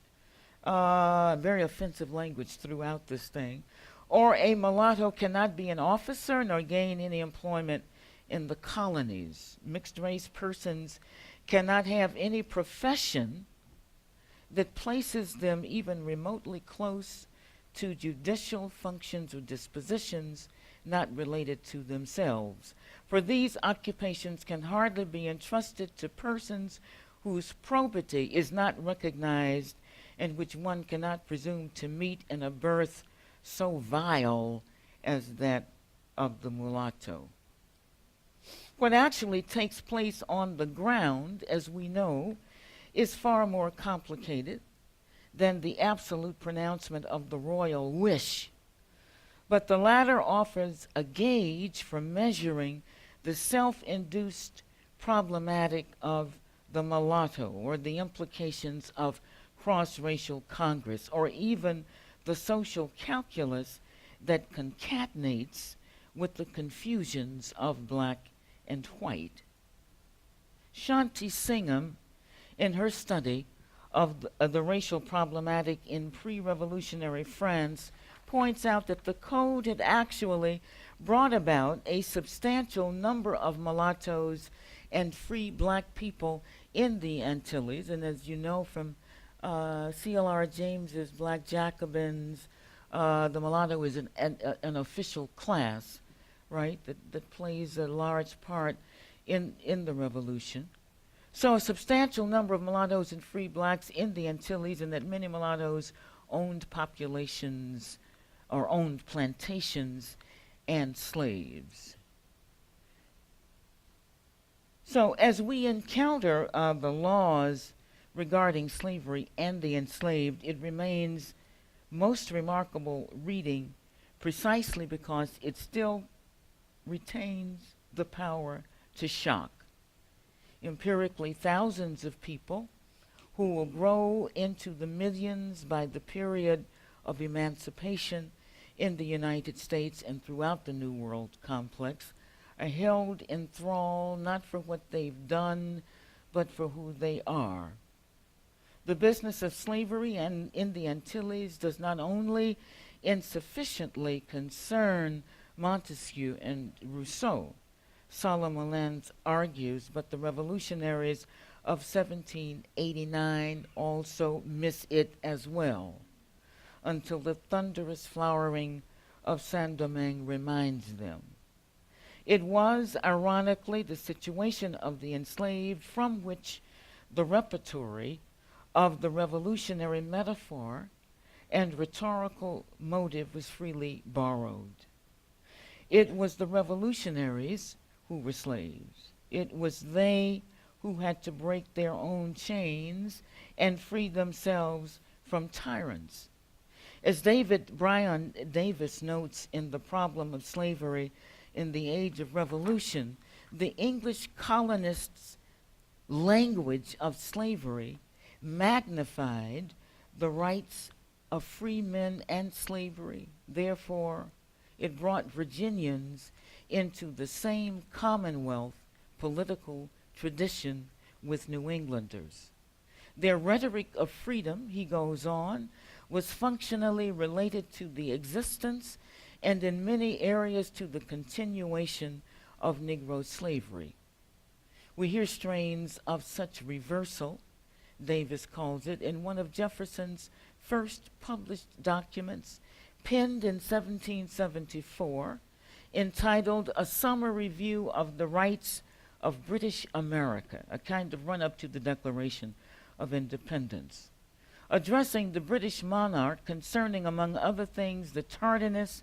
very offensive language throughout this thing, or a mulatto cannot be an officer nor gain any employment in the colonies. Mixed race persons cannot have any profession that places them even remotely close to judicial functions or dispositions not related to themselves. For these occupations can hardly be entrusted to persons whose probity is not recognized and which one cannot presume to meet in a birth so vile as that of the mulatto. What actually takes place on the ground, as we know, is far more complicated than the absolute pronouncement of the royal wish. But the latter offers a gauge for measuring the self-induced problematic of the mulatto, or the implications of cross-racial Congress, or even the social calculus that concatenates with the confusions of black and white. Shanti Singham, in her study of the racial problematic in pre-revolutionary France, points out that the code had actually brought about a substantial number of mulattoes and free black people in the Antilles. And as you know from CLR James's Black Jacobins, the mulatto is an official class, right, that plays a large part in the revolution. So a substantial number of mulattoes and free blacks in the Antilles, and that many mulattoes owned populations or owned plantations and slaves. So as we encounter the laws regarding slavery and the enslaved, it remains most remarkable reading precisely because it still retains the power to shock. Empirically, thousands of people who will grow into the millions by the period of emancipation in the United States and throughout the New World complex are held in thrall not for what they've done, but for who they are. The business of slavery and in the Antilles does not only insufficiently concern Montesquieu and Rousseau, Solomon Lenz argues, but the revolutionaries of 1789 also miss it as well, until the thunderous flowering of Saint-Domingue reminds them. It was, ironically, the situation of the enslaved from which the repertory of the revolutionary metaphor and rhetorical motive was freely borrowed. It was the revolutionaries who were slaves. It was they who had to break their own chains and free themselves from tyrants. As David Bryan Davis notes in The Problem of Slavery in the Age of Revolution, the English colonists' language of slavery magnified the rights of free men and slavery. Therefore, it brought Virginians into the same Commonwealth political tradition with New Englanders. Their rhetoric of freedom, he goes on, was functionally related to the existence and in many areas to the continuation of Negro slavery. We hear strains of such reversal, Davis calls it, in one of Jefferson's first published documents, penned in 1774, entitled A Summer Review of the Rights of British America, a kind of run-up to the Declaration of Independence, addressing the British monarch concerning, among other things, the tardiness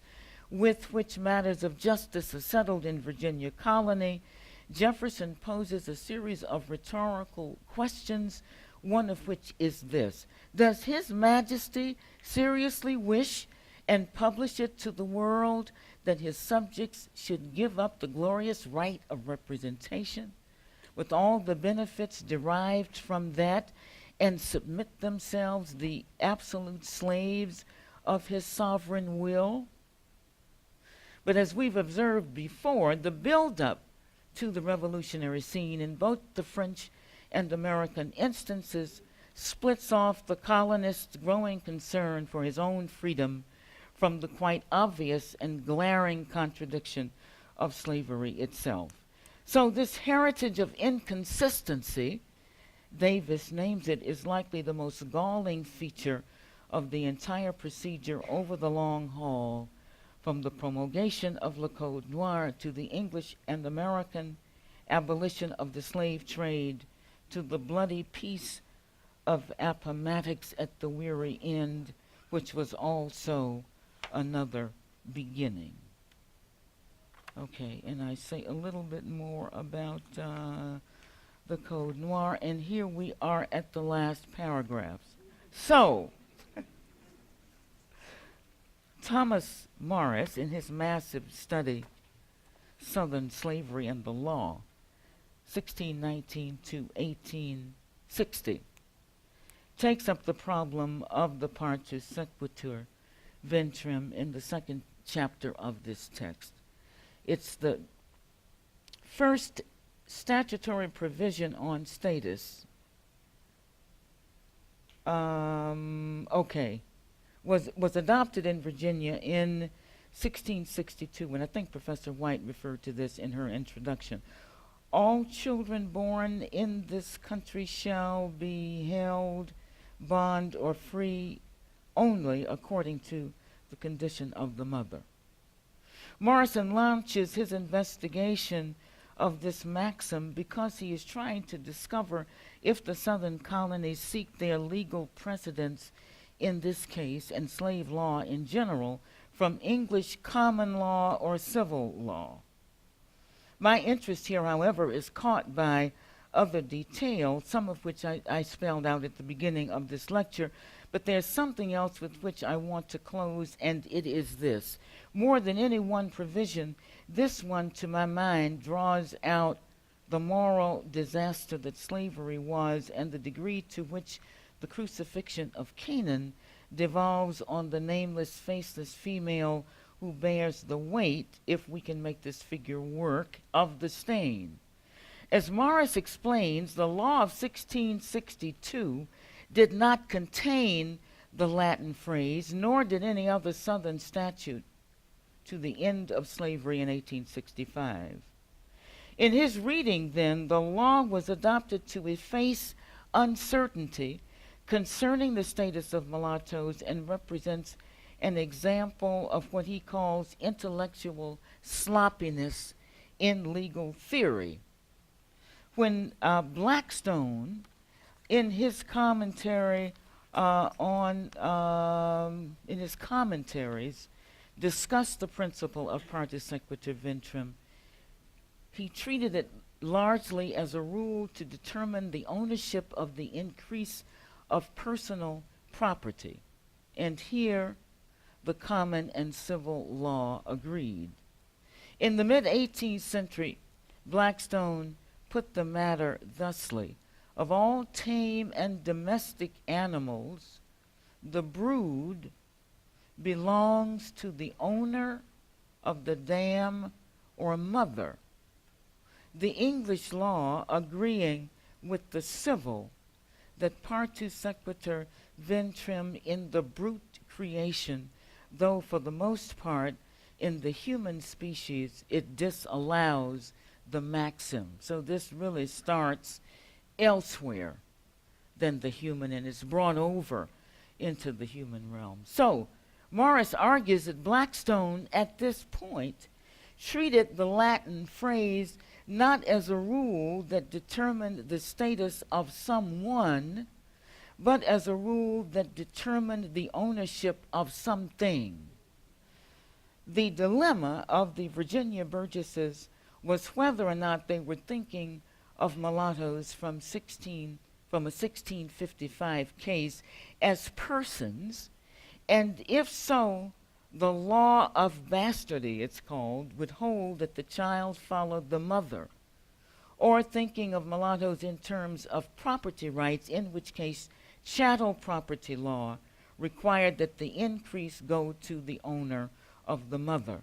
with which matters of justice are settled in Virginia colony. Jefferson poses a series of rhetorical questions, one of which is this: does His Majesty seriously wish and publish it to the world that his subjects should give up the glorious right of representation with all the benefits derived from that and submit themselves the absolute slaves of his sovereign will? But as we've observed before, the build-up to the revolutionary scene in both the French and American instances, splits off the colonist's growing concern for his own freedom from the quite obvious and glaring contradiction of slavery itself. So this heritage of inconsistency, Davis names it, is likely the most galling feature of the entire procedure over the long haul, from the promulgation of Le Code Noir to the English and American abolition of the slave trade to the bloody peace of Appomattox at the weary end, which was also another beginning. Okay, and I say a little bit more about the Code Noir, and here we are at the last paragraphs. So, Thomas Morris, in his massive study, Southern Slavery and the Law, 1619 to 1860, takes up the problem of the partus sequitur ventrum in the second chapter of this text. It's the first statutory provision on status. Was adopted in Virginia in 1662, and I think Professor White referred to this in her introduction. All children born in this country shall be held bond or free only according to the condition of the mother. Morrison launches his investigation of this maxim because he is trying to discover if the Southern colonies seek their legal precedents in this case and slave law in general from English common law or civil law. My interest here, however, is caught by other details, some of which I spelled out at the beginning of this lecture, but there's something else with which I want to close, and it is this. More than any one provision, this one, to my mind, draws out the moral disaster that slavery was and the degree to which the crucifixion of Canaan devolves on the nameless, faceless female who bears the weight, if we can make this figure work, of the stain. As Morris explains, the law of 1662 did not contain the Latin phrase, nor did any other Southern statute to the end of slavery in 1865. In his reading, then, the law was adopted to efface uncertainty concerning the status of mulattoes and represents an example of what he calls intellectual sloppiness in legal theory. When Blackstone, in his commentary in his commentaries, discussed the principle of partus sequitur ventrum, he treated it largely as a rule to determine the ownership of the increase of personal property. And here, the common and civil law agreed. In the mid-18th century, Blackstone put the matter thusly: of all tame and domestic animals, the brood belongs to the owner of the dam or mother, the English law agreeing with the civil that partus sequitur ventrum in the brute creation, though for the most part in the human species it disallows the maxim. So this really starts elsewhere than the human and is brought over into the human realm. So Morris argues that Blackstone at this point treated the Latin phrase not as a rule that determined the status of someone, but as a rule that determined the ownership of something. The dilemma of the Virginia Burgesses was whether or not they were thinking of mulattoes from a 1655 case as persons, and if so, the law of bastardy, it's called, would hold that the child followed the mother, or thinking of mulattoes in terms of property rights, in which case chattel property law required that the increase go to the owner of the mother.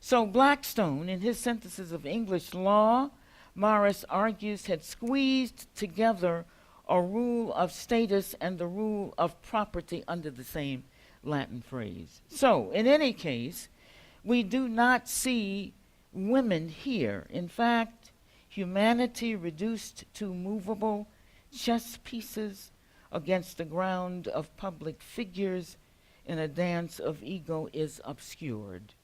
So Blackstone, in his synthesis of English law, Morris argues, had squeezed together a rule of status and the rule of property under the same Latin phrase. So, in any case, we do not see women here. In fact, humanity reduced to movable chess pieces against the ground of public figures in a dance of ego is obscured.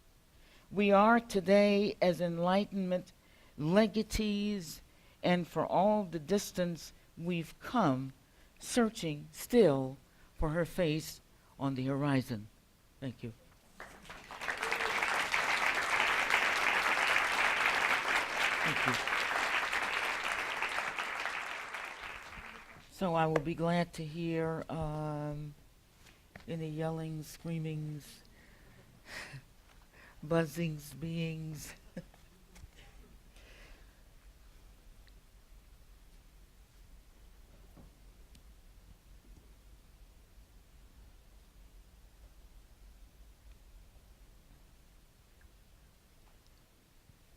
We are today, as Enlightenment legatees, and for all the distance we've come, searching still for her face on the horizon. Thank you. Thank you. So I will be glad to hear any yelling, screamings, buzzings, beings.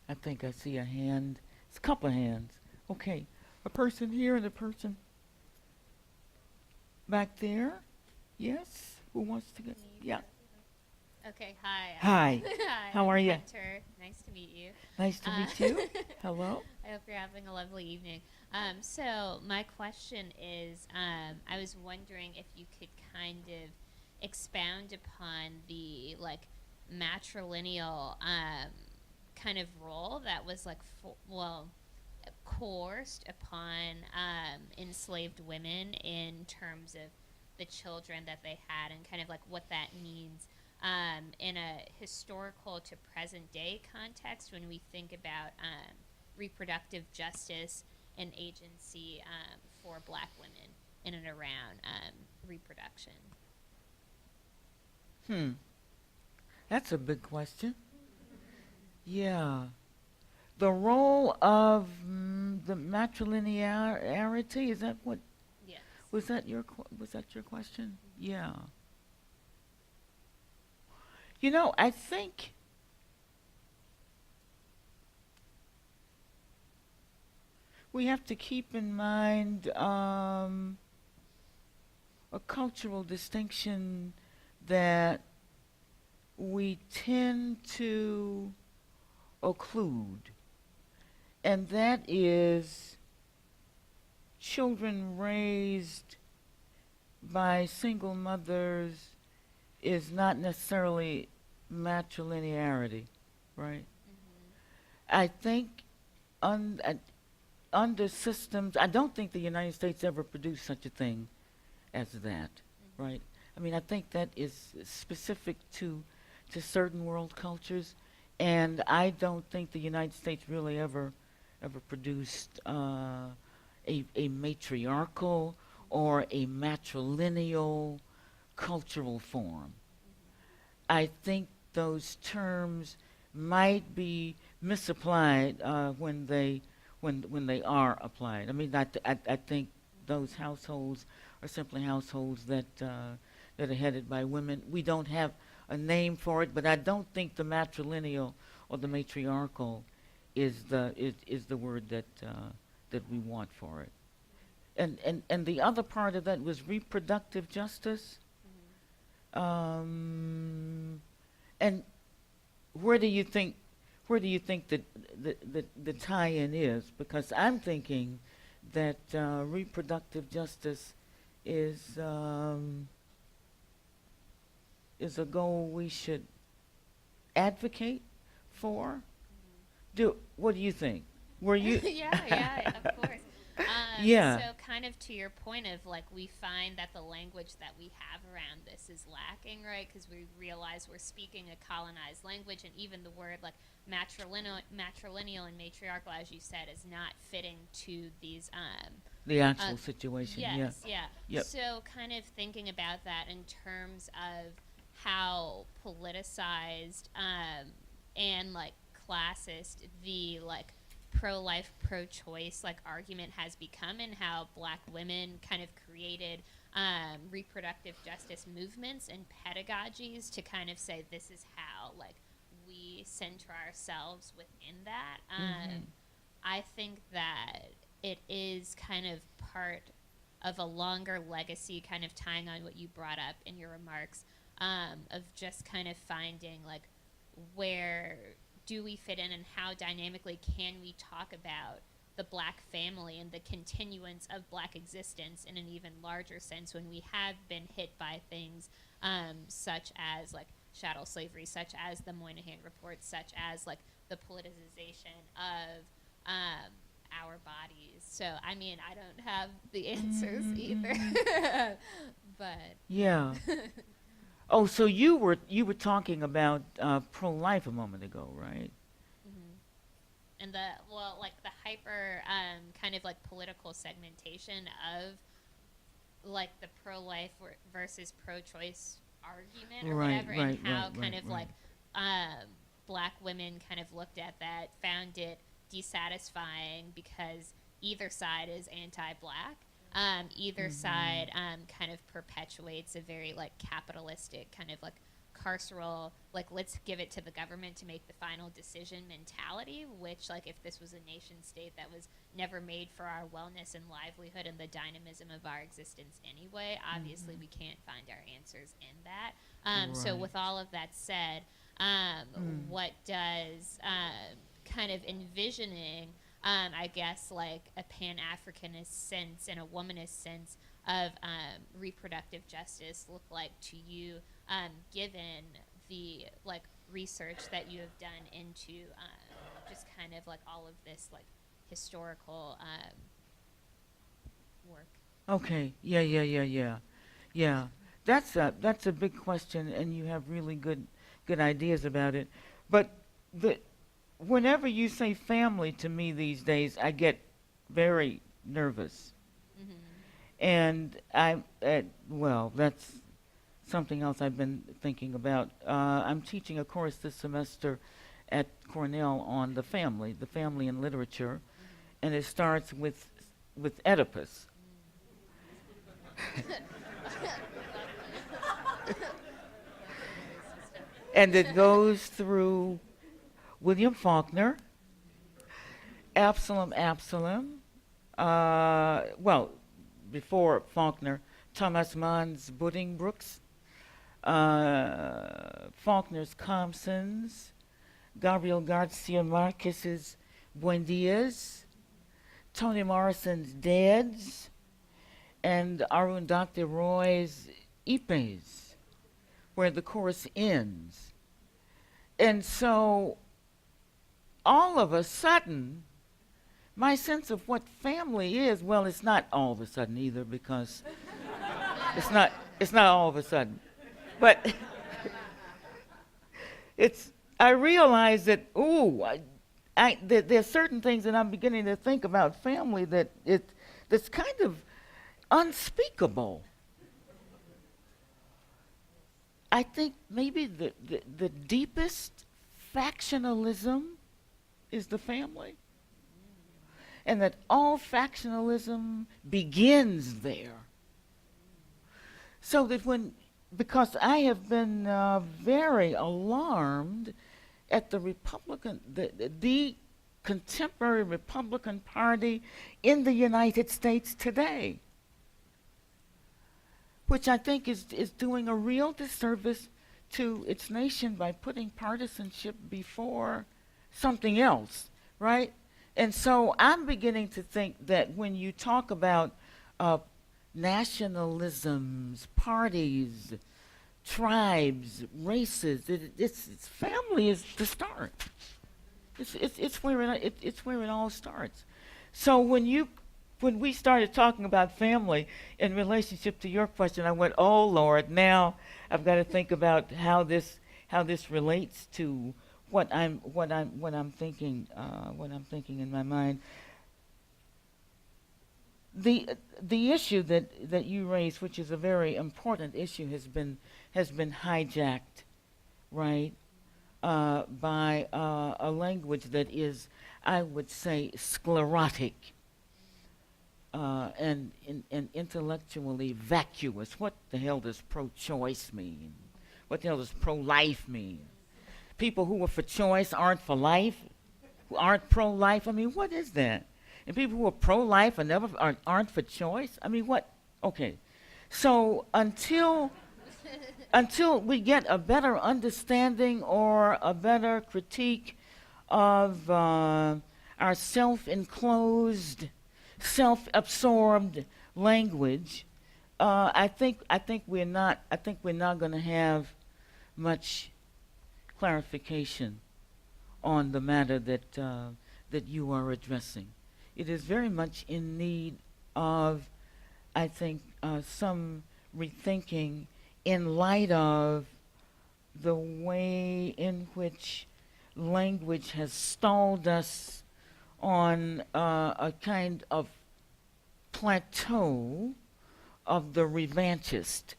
I think I see a hand. It's a couple of hands. Okay. A person here and a person back there. Yes? Who wants to go? Yeah.
Okay, hi.
Hi.
Hi.
How are
I'm
ya?
Hunter. Nice to meet you.
Nice to meet you. Hello.
I hope you're having a lovely evening. So my question is, I was wondering if you could kind of expound upon the matrilineal kind of role that was coerced upon enslaved women in terms of the children that they had, and kind of what that means in a historical to present day context when we think about reproductive justice and agency for Black women in and around reproduction.
That's a big question. Yeah. The role of the matrilinearity, is that what?
Yes.
Was that your question? Yeah. You know, I think we have to keep in mind a cultural distinction that we tend to occlude, and that is children raised by single mothers is not necessarily matrilinearity, right? I think under systems, I don't think the United States ever produced such a thing as that, right? I mean, I think that is specific to certain world cultures, and I don't think the United States really ever produced a matriarchal or a matrilineal cultural form. I think those terms might be misapplied when they are applied. I mean, I think those households are simply households that are headed by women. We don't have a name for it, but I don't think the matrilineal or the matriarchal is the word that we want for it. And the other part of that was reproductive justice. And where do you think that the tie-in is? Because I'm thinking that reproductive justice is a goal we should advocate for. What do you think? Were you?
yeah, of course.
Yeah.
So kind of to your point of we find that the language that we have around this is lacking, right? Because we realize we're speaking a colonized language, and even the word matrilineal and matriarchal, as you said, is not fitting to these
The actual situation.
Yes, yeah.
Yep.
So kind of thinking about that in terms of how politicized and classist the pro-life, pro-choice argument has become, and how Black women kind of created reproductive justice movements and pedagogies to kind of say this is how we center ourselves within that. I think that it is kind of part of a longer legacy, kind of tying on what you brought up in your remarks, of just kind of finding like where do we fit in and how dynamically can we talk about the black family and the continuance of black existence in an even larger sense when we have been hit by things such as like chattel slavery, such as the Moynihan Report, such as like the politicization of our bodies. So I mean, I don't have the answers either, but
Yeah. Oh, so you were talking about pro-life a moment ago, right?
and like the hyper kind of like political segmentation of like the pro-life versus pro-choice argument or
Right,
whatever,
right,
and how
right,
kind
right,
of
right.
like black women kind of looked at that, found it dissatisfying because either side is anti-black. Either side kind of perpetuates a very like capitalistic kind of like carceral, like let's give it to the government to make the final decision mentality, which like if this was a nation state that was never made for our wellness and livelihood and the dynamism of our existence anyway, obviously we can't find our answers in that. So with all of that said, what does kind of envisioning I guess like a Pan-Africanist sense and a womanist sense of reproductive justice look like to you, given the like research that you have done into just kind of like all of this like historical work?
Okay. Yeah. That's a big question, and you have really good ideas about it. But whenever you say family to me these days, I get very nervous. And well, that's something else I've been thinking about. I'm teaching a course this semester at Cornell on the family in literature, and it starts with Oedipus. And it goes through William Faulkner, Absalom, well, before Faulkner, Thomas Mann's Buddingbrooks, Faulkner's Compsons, Gabriel Garcia Marquez's Buendias, Toni Morrison's Deads, and Arundhati Roy's Ipes, where the course ends. And so all of a sudden, my sense of what family is, well, it's not all of a sudden either, because it's not all of a sudden. But I realize that, there's certain things that I'm beginning to think about family that's kind of unspeakable. I think maybe the deepest factionalism is the family. And that all factionalism begins there. So that because I have been very alarmed at the contemporary Republican Party in the United States today, which I think is doing a real disservice to its nation by putting partisanship before something else, right? And so I'm beginning to think that when you talk about nationalisms, parties, tribes, races, it's family is the start. It's where it all starts. So when we started talking about family in relationship to your question, I went, oh Lord, now I've got to think about how this relates to what I'm thinking in my mind. The issue that you raised, which is a very important issue, has been hijacked, right, by a language that is, I would say, sclerotic and intellectually vacuous. What the hell does pro-choice mean? What the hell does pro-life mean? People who are for choice aren't for life. who aren't pro-life. I mean, what is that? And people who are pro-life and never aren't for choice. I mean, what? Okay, so until we get a better understanding or a better critique of our self-enclosed, self-absorbed language, I think we're not going to have much clarification on the matter that you are addressing. It is very much in need of, I think, some rethinking in light of the way in which language has stalled us on a kind of plateau of the revanchist,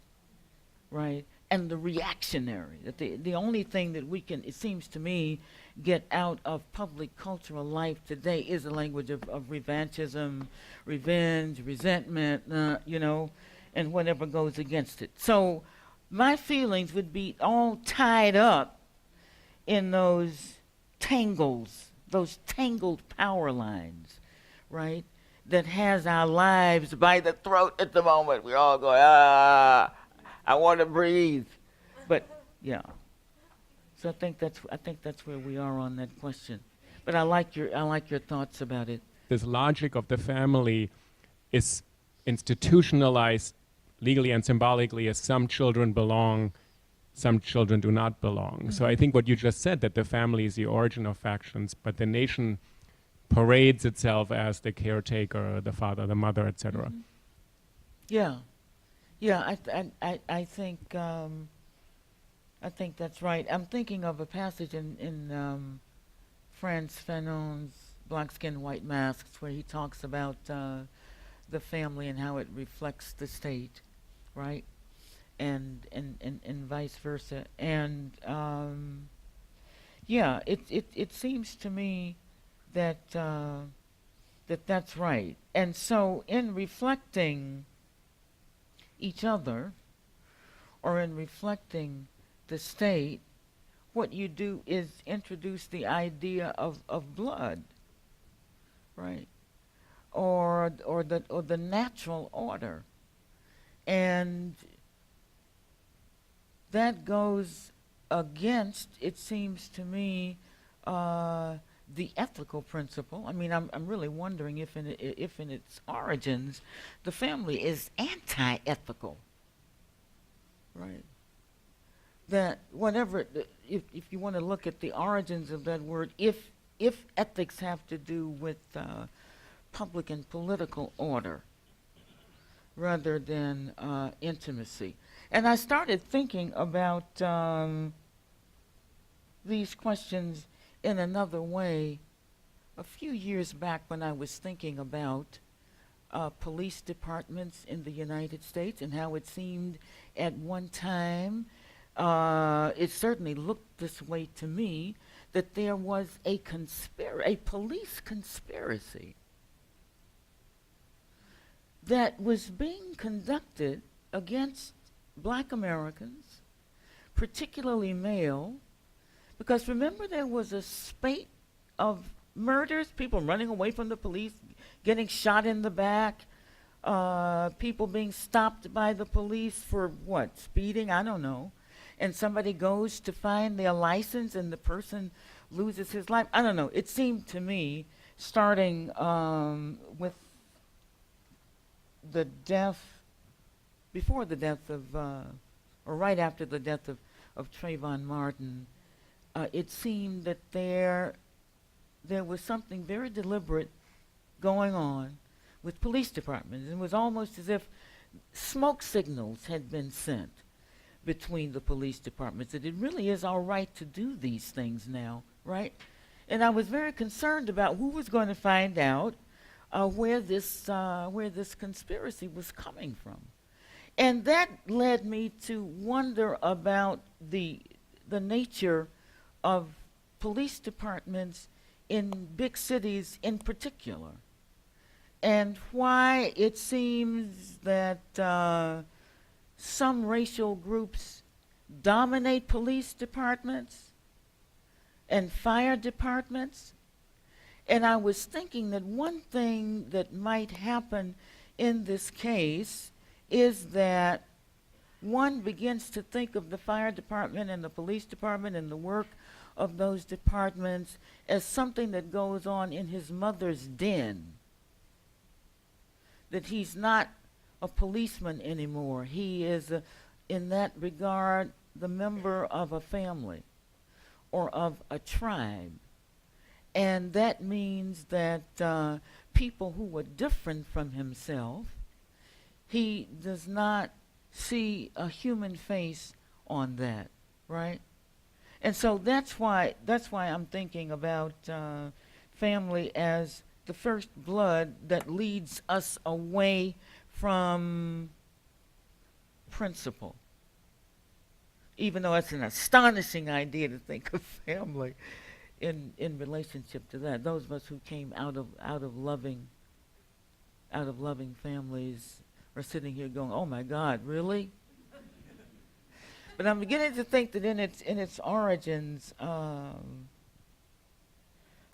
right, and the reactionary. That the only thing that we can, it seems to me, get out of public cultural life today is a language of revanchism, revenge, resentment, and whatever goes against it. So my feelings would be all tied up in those tangled power lines, right, that has our lives by the throat at the moment. We're all going, I want to breathe. But, yeah. So I think that's where we are on that question. But I like your thoughts about it.
This logic of the family is institutionalized legally and symbolically as some children belong, some children do not belong. So I think what you just said, that the family is the origin of factions, but the nation parades itself as the caretaker, the father, the mother, etc.
Yeah. I think that's right. I'm thinking of a passage in Frantz Fanon's Black Skin, White Masks, where he talks about the family and how it reflects the state, right? And vice versa. And it seems to me that that's right. And so in reflecting each other, or in reflecting the state, what you do is introduce the idea of blood, right? Or the natural order. And that goes against, it seems to me, the ethical principle. I mean, I'm really wondering if in its origins, the family is anti-ethical, right? That whatever, if you want to look at the origins of that word, if ethics have to do with public and political order rather than intimacy. And I started thinking about these questions in another way a few years back when I was thinking about police departments in the United States and how it seemed at one time, it certainly looked this way to me, that there was a police conspiracy that was being conducted against Black Americans, particularly male, because remember there was a spate of murders, people running away from the police, getting shot in the back, people being stopped by the police for what, speeding, I don't know, and somebody goes to find their license and the person loses his life. I don't know, it seemed to me, starting with the death, before the death of, or right after the death of Trayvon Martin, it seemed that there was something very deliberate going on with police departments. It was almost as if smoke signals had been sent between the police departments, that it really is all right to do these things now, right? And I was very concerned about who was going to find out where this conspiracy was coming from. And that led me to wonder about the nature of police departments in big cities in particular, and why it seems that some racial groups dominate police departments and fire departments, And I was thinking that one thing that might happen in this case is that one begins to think of the fire department and the police department and the work of those departments as something that goes on in his mother's den. That he's not a policeman anymore. He is, in that regard, the member of a family or of a tribe. And that means that people who are different from himself, he does not see a human face on that, right? And so that's why I'm thinking about family as the first blood that leads us away from principle. Even though it's an astonishing idea to think of family in relationship to that. Those of us who came out of loving families are sitting here going, "Oh my God, really?" But I'm beginning to think that in its origins, the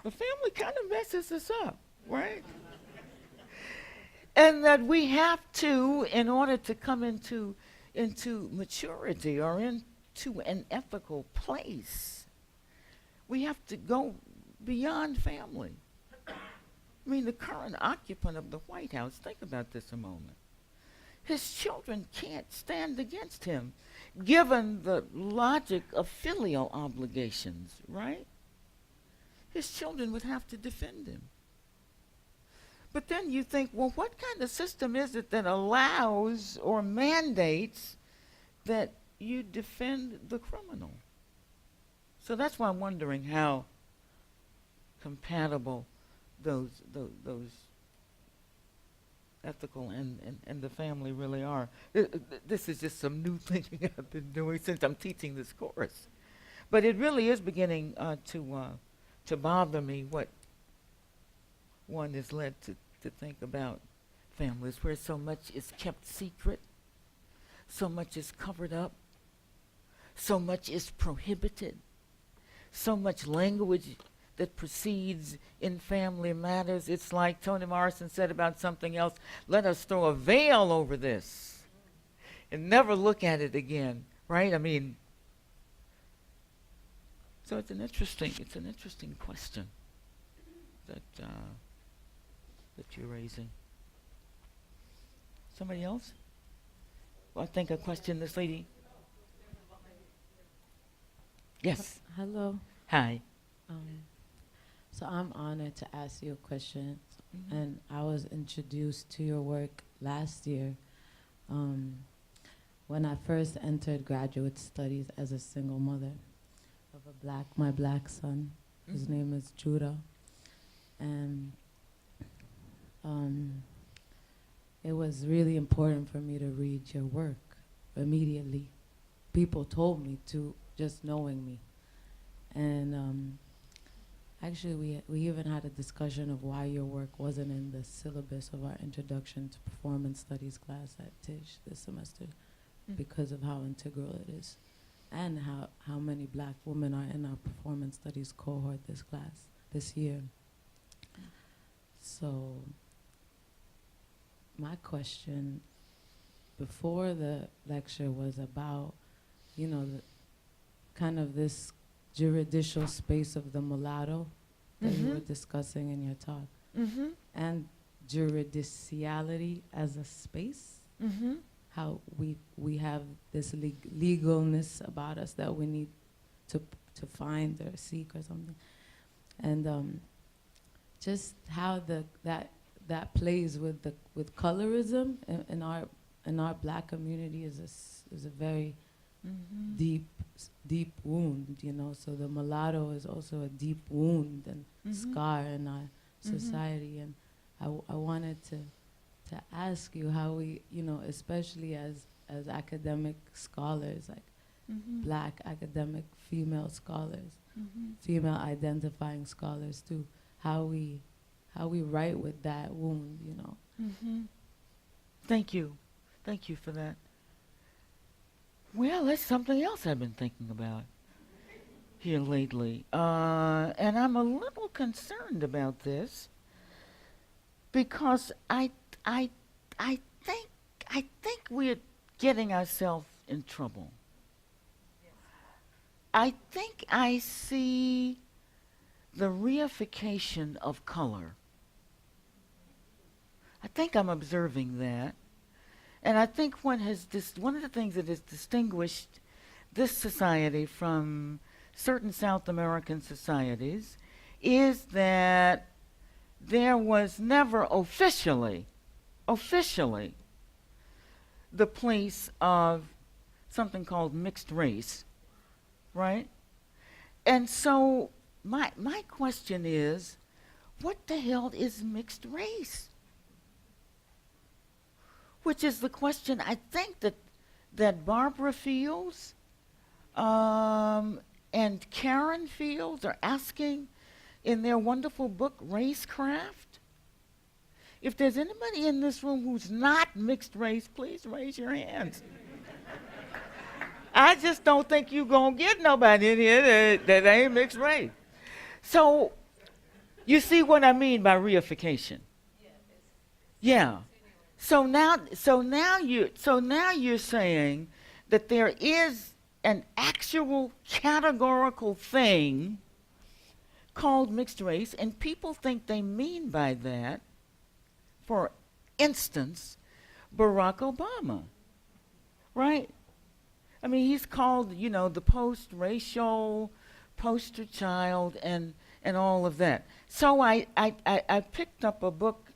family kind of messes us up, right? And that we have to, in order to come into maturity or into an ethical place, we have to go beyond family. I mean, the current occupant of the White House, think about this a moment. His children can't stand against him, given the logic of filial obligations, right? His children would have to defend him. But then you think, well, what kind of system is it that allows or mandates that you defend the criminal? So that's why I'm wondering how compatible those ethical and the family really are. This is just some new thinking I've been doing since I'm teaching this course. But it really is beginning to bother me what one is led to think about families, where so much is kept secret, so much is covered up, so much is prohibited, so much language that proceeds in family matters. It's like Toni Morrison said about something else, let us throw a veil over this and never look at it again, right? I mean, so it's an interesting question that you're raising. Somebody else? Well, I think I questioned this lady. Yes.
Hello.
Hi.
So I'm honored to ask you a question. And I was introduced to your work last year when I first entered graduate studies as a single mother of my black son. His name is Judah. And it was really important for me to read your work immediately. People told me to, just knowing me. And actually, we even had a discussion of why your work wasn't in the syllabus of our Introduction to Performance Studies class at Tisch this semester, because of how integral it is, and how many black women are in our Performance Studies cohort this year. So my question before the lecture was about, the kind of this juridical space of the mulatto that you were discussing in your talk, and juridiciality as a space, how we have this legalness about us that we need to find or seek or something, and just how that plays with colorism in our black community is a very deep wound, So the mulatto is also a deep wound and scar in our society. And I wanted to ask you how we, especially as academic scholars, like black academic female scholars, female identifying scholars too, how we write with that wound,
Thank you for that. Well, that's something else I've been thinking about. here lately, and I'm a little concerned about this because I think we're getting ourselves in trouble. I think I see the reification of color. I think I'm observing that. And I think one of the things that has distinguished this society from certain South American societies is that there was never officially the place of something called mixed race, right? And so my question is, what the hell is mixed race? Which is the question I think that Barbara Fields and Karen Fields are asking in their wonderful book, Racecraft. If there's anybody in this room who's not mixed race, please raise your hands. I just don't think you're going to get nobody in here that ain't mixed race. So, you see what I mean by reification? Yeah. So now you're saying that there is an actual categorical thing called mixed race, and people think they mean by that, for instance, Barack Obama, right? I mean, he's called, the post-racial poster child and all of that. So I picked up a book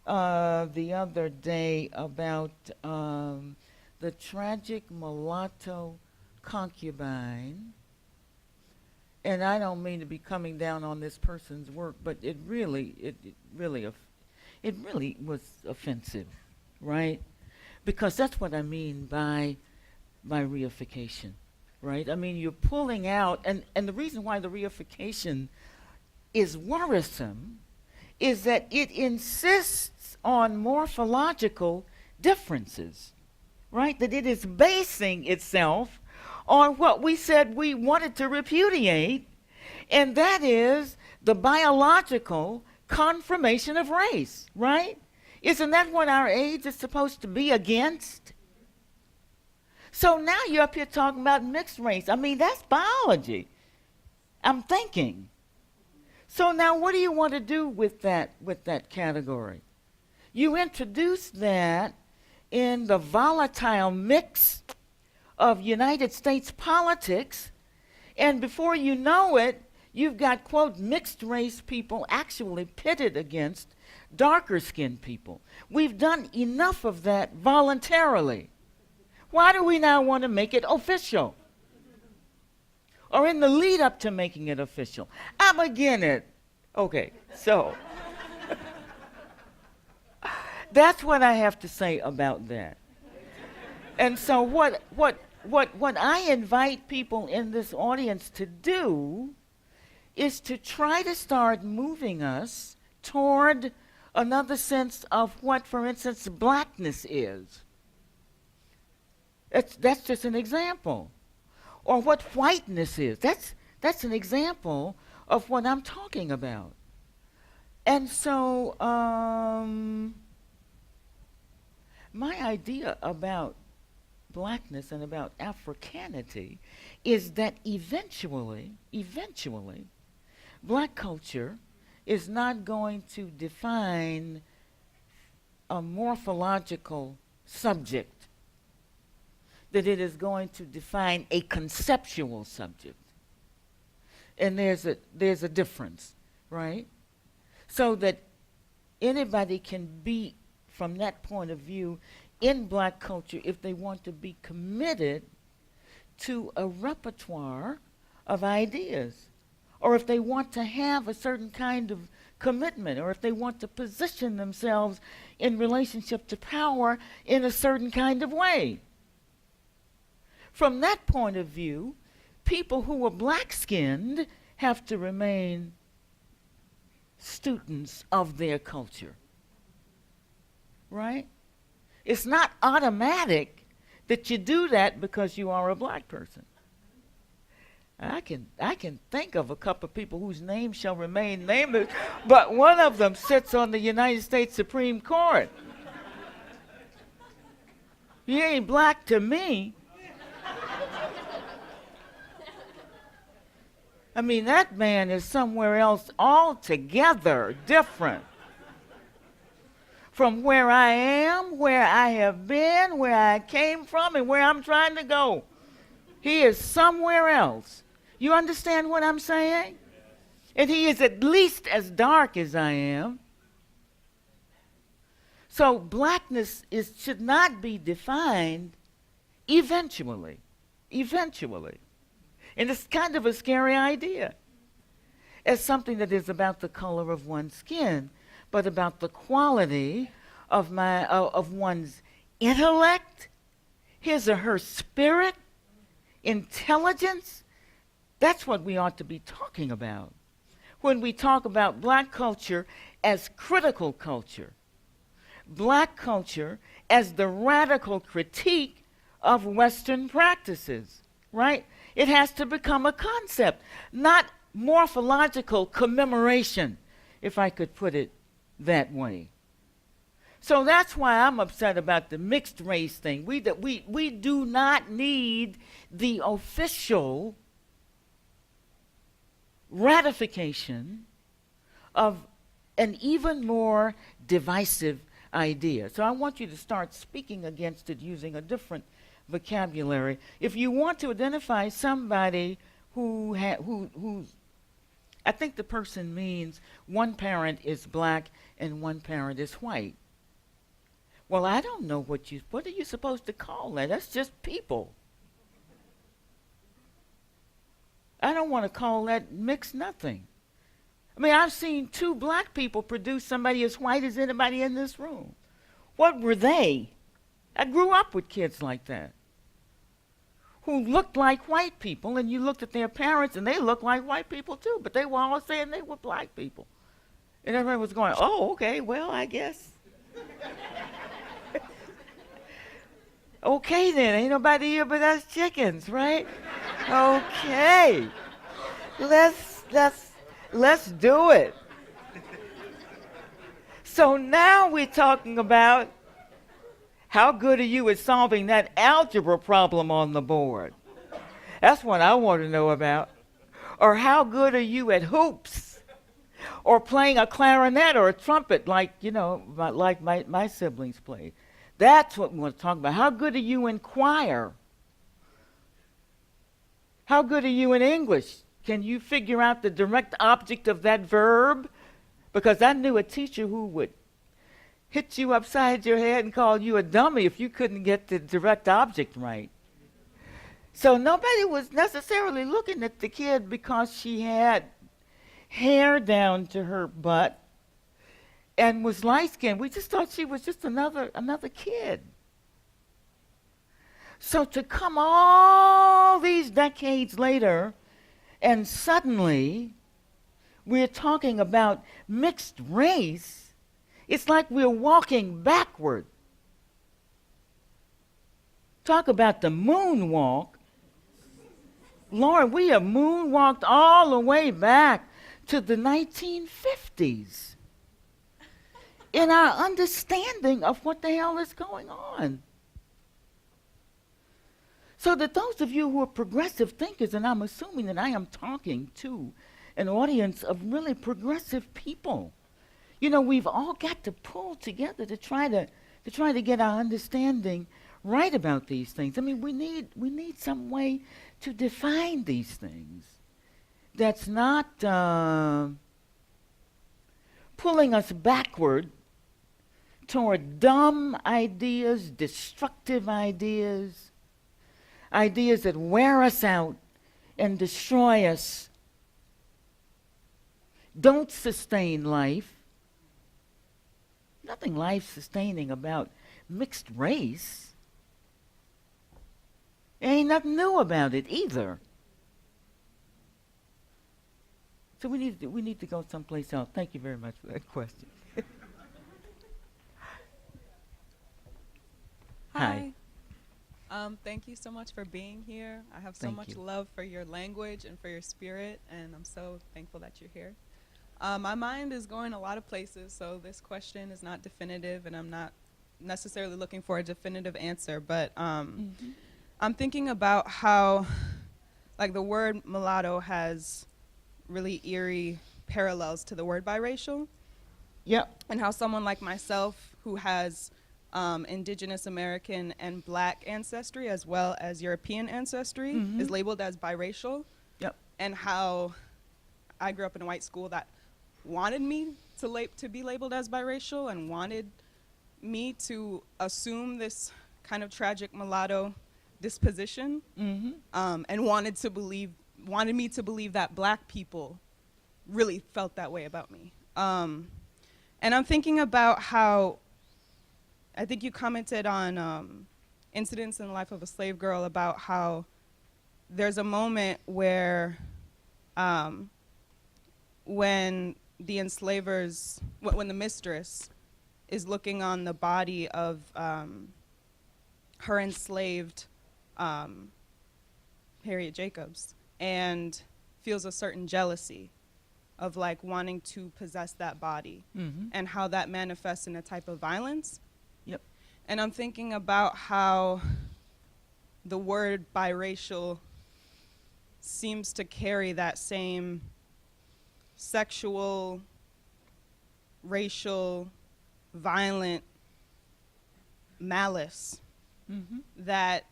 the other day about the tragic mulatto concubine. And I don't mean to be coming down on this person's work, but it really was offensive, right? Because that's what I mean by reification, right? I mean, you're pulling out, and the reason why the reification is worrisome is that it insists on morphological differences, right? That it is basing itself on what we said we wanted to repudiate, and that is the biological confirmation of race, right? Isn't that what our age is supposed to be against? So now you're up here talking about mixed race. I mean, that's biology. I'm thinking. So now what do you want to do with that category? You introduce that in the volatile mix of United States politics, and before you know it, you've got, quote, mixed race people actually pitted against darker skinned people. We've done enough of that voluntarily. Why do we now want to make it official? Or in the lead up to making it official? I'm again it. Okay, so that's what I have to say about that. And so what I invite people in this audience to do is to try to start moving us toward another sense of what, for instance, blackness is. That's just an example. Or what whiteness is. That's an example of what I'm talking about. And so my idea about blackness and about Africanity is that eventually, black culture is not going to define a morphological subject, that it is going to define a conceptual subject. And there's a difference, right? So that anybody can be, from that point of view, in black culture if they want to be committed to a repertoire of ideas, or if they want to have a certain kind of commitment, or if they want to position themselves in relationship to power in a certain kind of way. From that point of view, people who are black-skinned have to remain students of their culture, right? It's not automatic that you do that because you are a black person. I can think of a couple of people whose names shall remain nameless, but one of them sits on the United States Supreme Court. He ain't black to me. I mean, that man is somewhere else altogether different from where I am, where I have been, where I came from, and where I'm trying to go. He is somewhere else. You understand what I'm saying? And he is at least as dark as I am. So blackness should not be defined eventually. Eventually. And it's kind of a scary idea as something that is about the color of one's skin, but about the quality of one's intellect, his or her spirit, intelligence. That's what we ought to be talking about when we talk about black culture as critical culture, black culture as the radical critique of Western practices, right? It has to become a concept, not morphological commemoration, if I could put it that way. So that's why I'm upset about the mixed race thing. We do not need the official ratification of an even more divisive idea. So I want you to start speaking against it using a different vocabulary. If you want to identify somebody who's, I think the person means one parent is black and one parent is white. Well, I don't know what are you supposed to call that? That's just people. I don't want to call that mixed nothing. I mean, I've seen two black people produce somebody as white as anybody in this room. What were they? I grew up with kids like that who looked like white people, and you looked at their parents and they looked like white people too, but they were all saying they were black people. And everybody was going, oh, okay, well, I guess. Okay then, ain't nobody here but us chickens, right? Okay. Let's do it. So now we're talking about how good are you at solving that algebra problem on the board? That's what I want to know about. Or how good are you at hoops? Or playing a clarinet or a trumpet like my siblings played. That's what we want to talk about. How good are you in choir? How good are you in English? Can you figure out the direct object of that verb? Because I knew a teacher who would hit you upside your head and call you a dummy if you couldn't get the direct object right. So nobody was necessarily looking at the kid because she had hair down to her butt and was light-skinned. We just thought she was just another kid. So to come all these decades later, and suddenly we're talking about mixed race, it's like we're walking backward. Talk about the moonwalk. Lord, we have moonwalked all the way back to the 1950s in our understanding of what the hell is going on. So that those of you who are progressive thinkers, and I'm assuming that I am talking to an audience of really progressive people, we've all got to pull together to try to get our understanding right about these things. I mean, we need some way to define these things that's not pulling us backward toward dumb ideas, destructive ideas that wear us out and destroy us, don't sustain life. Nothing life-sustaining about mixed race. Ain't nothing new about it either. So we need to go someplace else. Thank you very much for that question.
Hi. Thank you so much for being here. I have so
Thank
much
you.
love for your language and for your spirit, and I'm so thankful that you're here. My mind is going a lot of places, so this question is not definitive, and I'm not necessarily looking for a definitive answer, but I'm thinking about how, like, the word mulatto has really eerie parallels to the word biracial,
Yep.
and how someone like myself who has indigenous American and black ancestry as well as European ancestry is labeled as biracial.
Yep.
And how I grew up in a white school that wanted me to be labeled as biracial and wanted me to assume this kind of tragic mulatto disposition, and wanted me to believe that black people really felt that way about me. And I'm thinking about how, I think you commented on incidents in the life of a slave girl, about how there's a moment where when the enslavers, when the mistress is looking on the body of her enslaved Harriet Jacobs and feels a certain jealousy of like wanting to possess that body, and how that manifests in a type of violence.
Yep.
And I'm thinking about how the word biracial seems to carry that same sexual, racial, violent malice that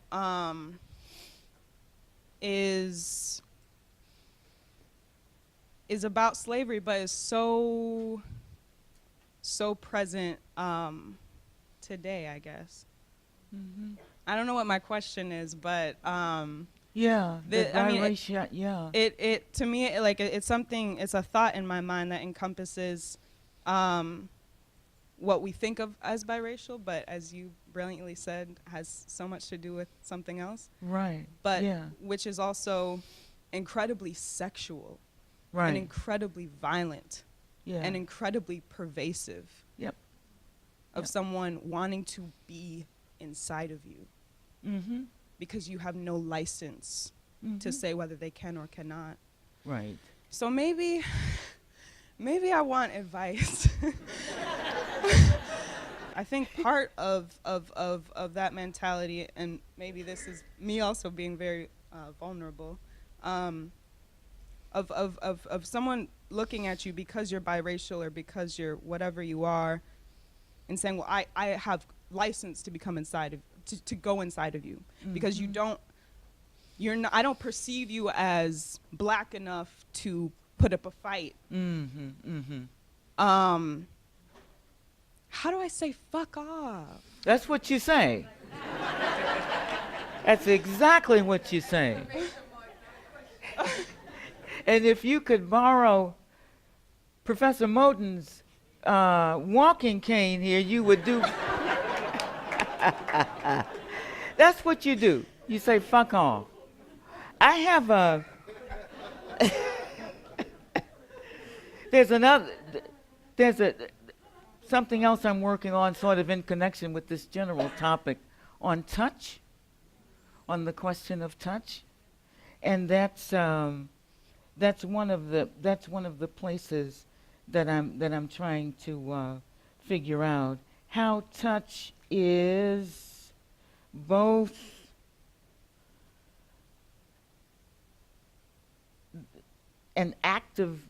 is about slavery, but is so present today, I guess. I don't know what my question is, but
Yeah. The
I mean,
biracial, yeah.
it to me, it's something, it's a thought in my mind that encompasses what we think of as biracial, but as you brilliantly said, has so much to do with something else.
Right.
But
yeah.
which is also incredibly sexual,
Right.
and incredibly violent,
yeah.
and incredibly pervasive.
Yep.
Of
Yep.
someone wanting to be inside of you because you have no license to say whether they can or cannot.
Right.
So maybe I want advice. I think part of that mentality, and maybe this is me also being very vulnerable, of someone looking at you because you're biracial or because you're whatever you are, and saying, well, I have license to become inside of, to go inside of you, because I don't perceive you as black enough to put up a fight. How do I say fuck off?
That's what you say. That's exactly what you say. And if you could borrow Professor Moten's walking cane here, you would do. That's what you do. You say fuck off. I have a. There's something else I'm working on, sort of in connection with this general topic on touch, on the question of touch, and that's one of the places that I'm trying to figure out how touch is both an act of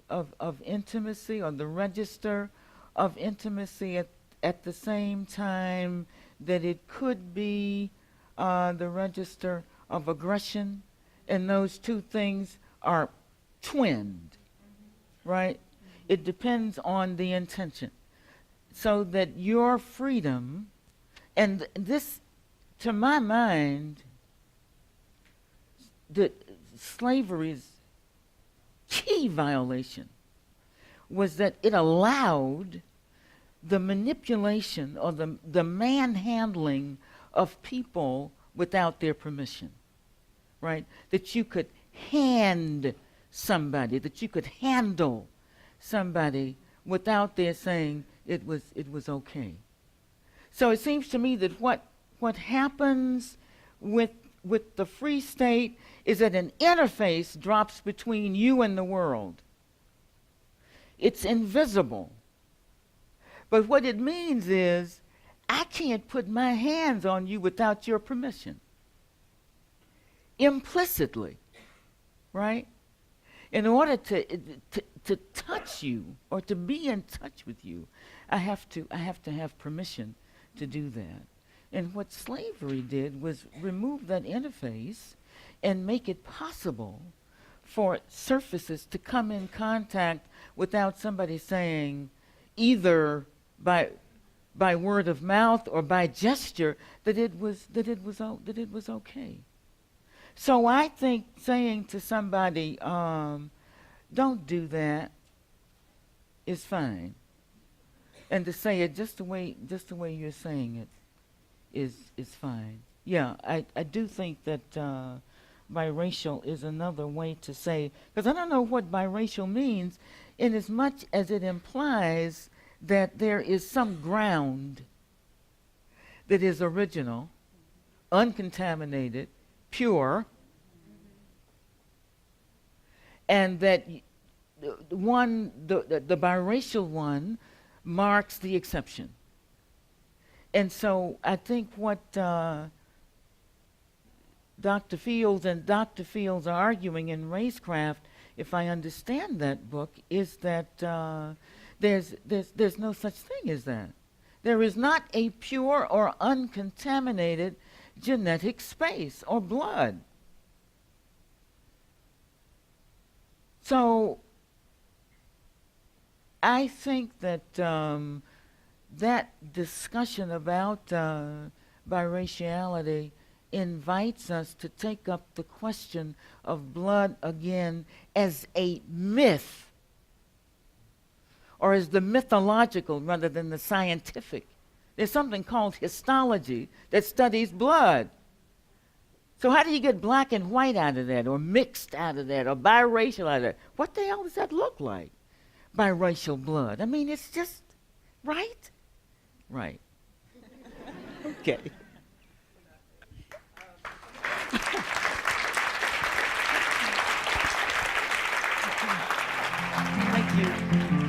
intimacy, or the register of intimacy, at the same time that it could be the register of aggression, and those two things are twinned, right? It depends on the intention. So that your freedom, and this, to my mind, the slavery's key violation was that it allowed the manipulation or the manhandling of people without their permission, right? That you could hand somebody, that you could handle somebody without their saying it was okay. So it seems to me that what happens with the free state is that an interface drops between you and the world. It's invisible. But what it means is I can't put my hands on you without your permission. Implicitly, right? In order to touch you or to be in touch with you, I have to have permission to do that. And what slavery did was remove that interface and make it possible for surfaces to come in contact without somebody saying, either by word of mouth or by gesture, that it was okay. So I think saying to somebody, don't do that, is fine. And to say it just the way you're saying it is fine. Yeah, I do think that biracial is another way to say, because I don't know what biracial means, in as much as it implies that there is some ground that is original, uncontaminated, pure, and that the biracial one marks the exception. And so I think what Dr. Fields and Dr. Fields are arguing in Racecraft, if I understand that book, is that there's no such thing as that. There is not a pure or uncontaminated genetic space or blood. So I think that that discussion about biraciality invites us to take up the question of blood again as a myth, or as the mythological rather than the scientific. There's something called histology that studies blood. So how do you get black and white out of that, or mixed out of that, or biracial out of that? What the hell does that look like? Biracial blood. I mean, it's just, right? Right. Okay. Thank you.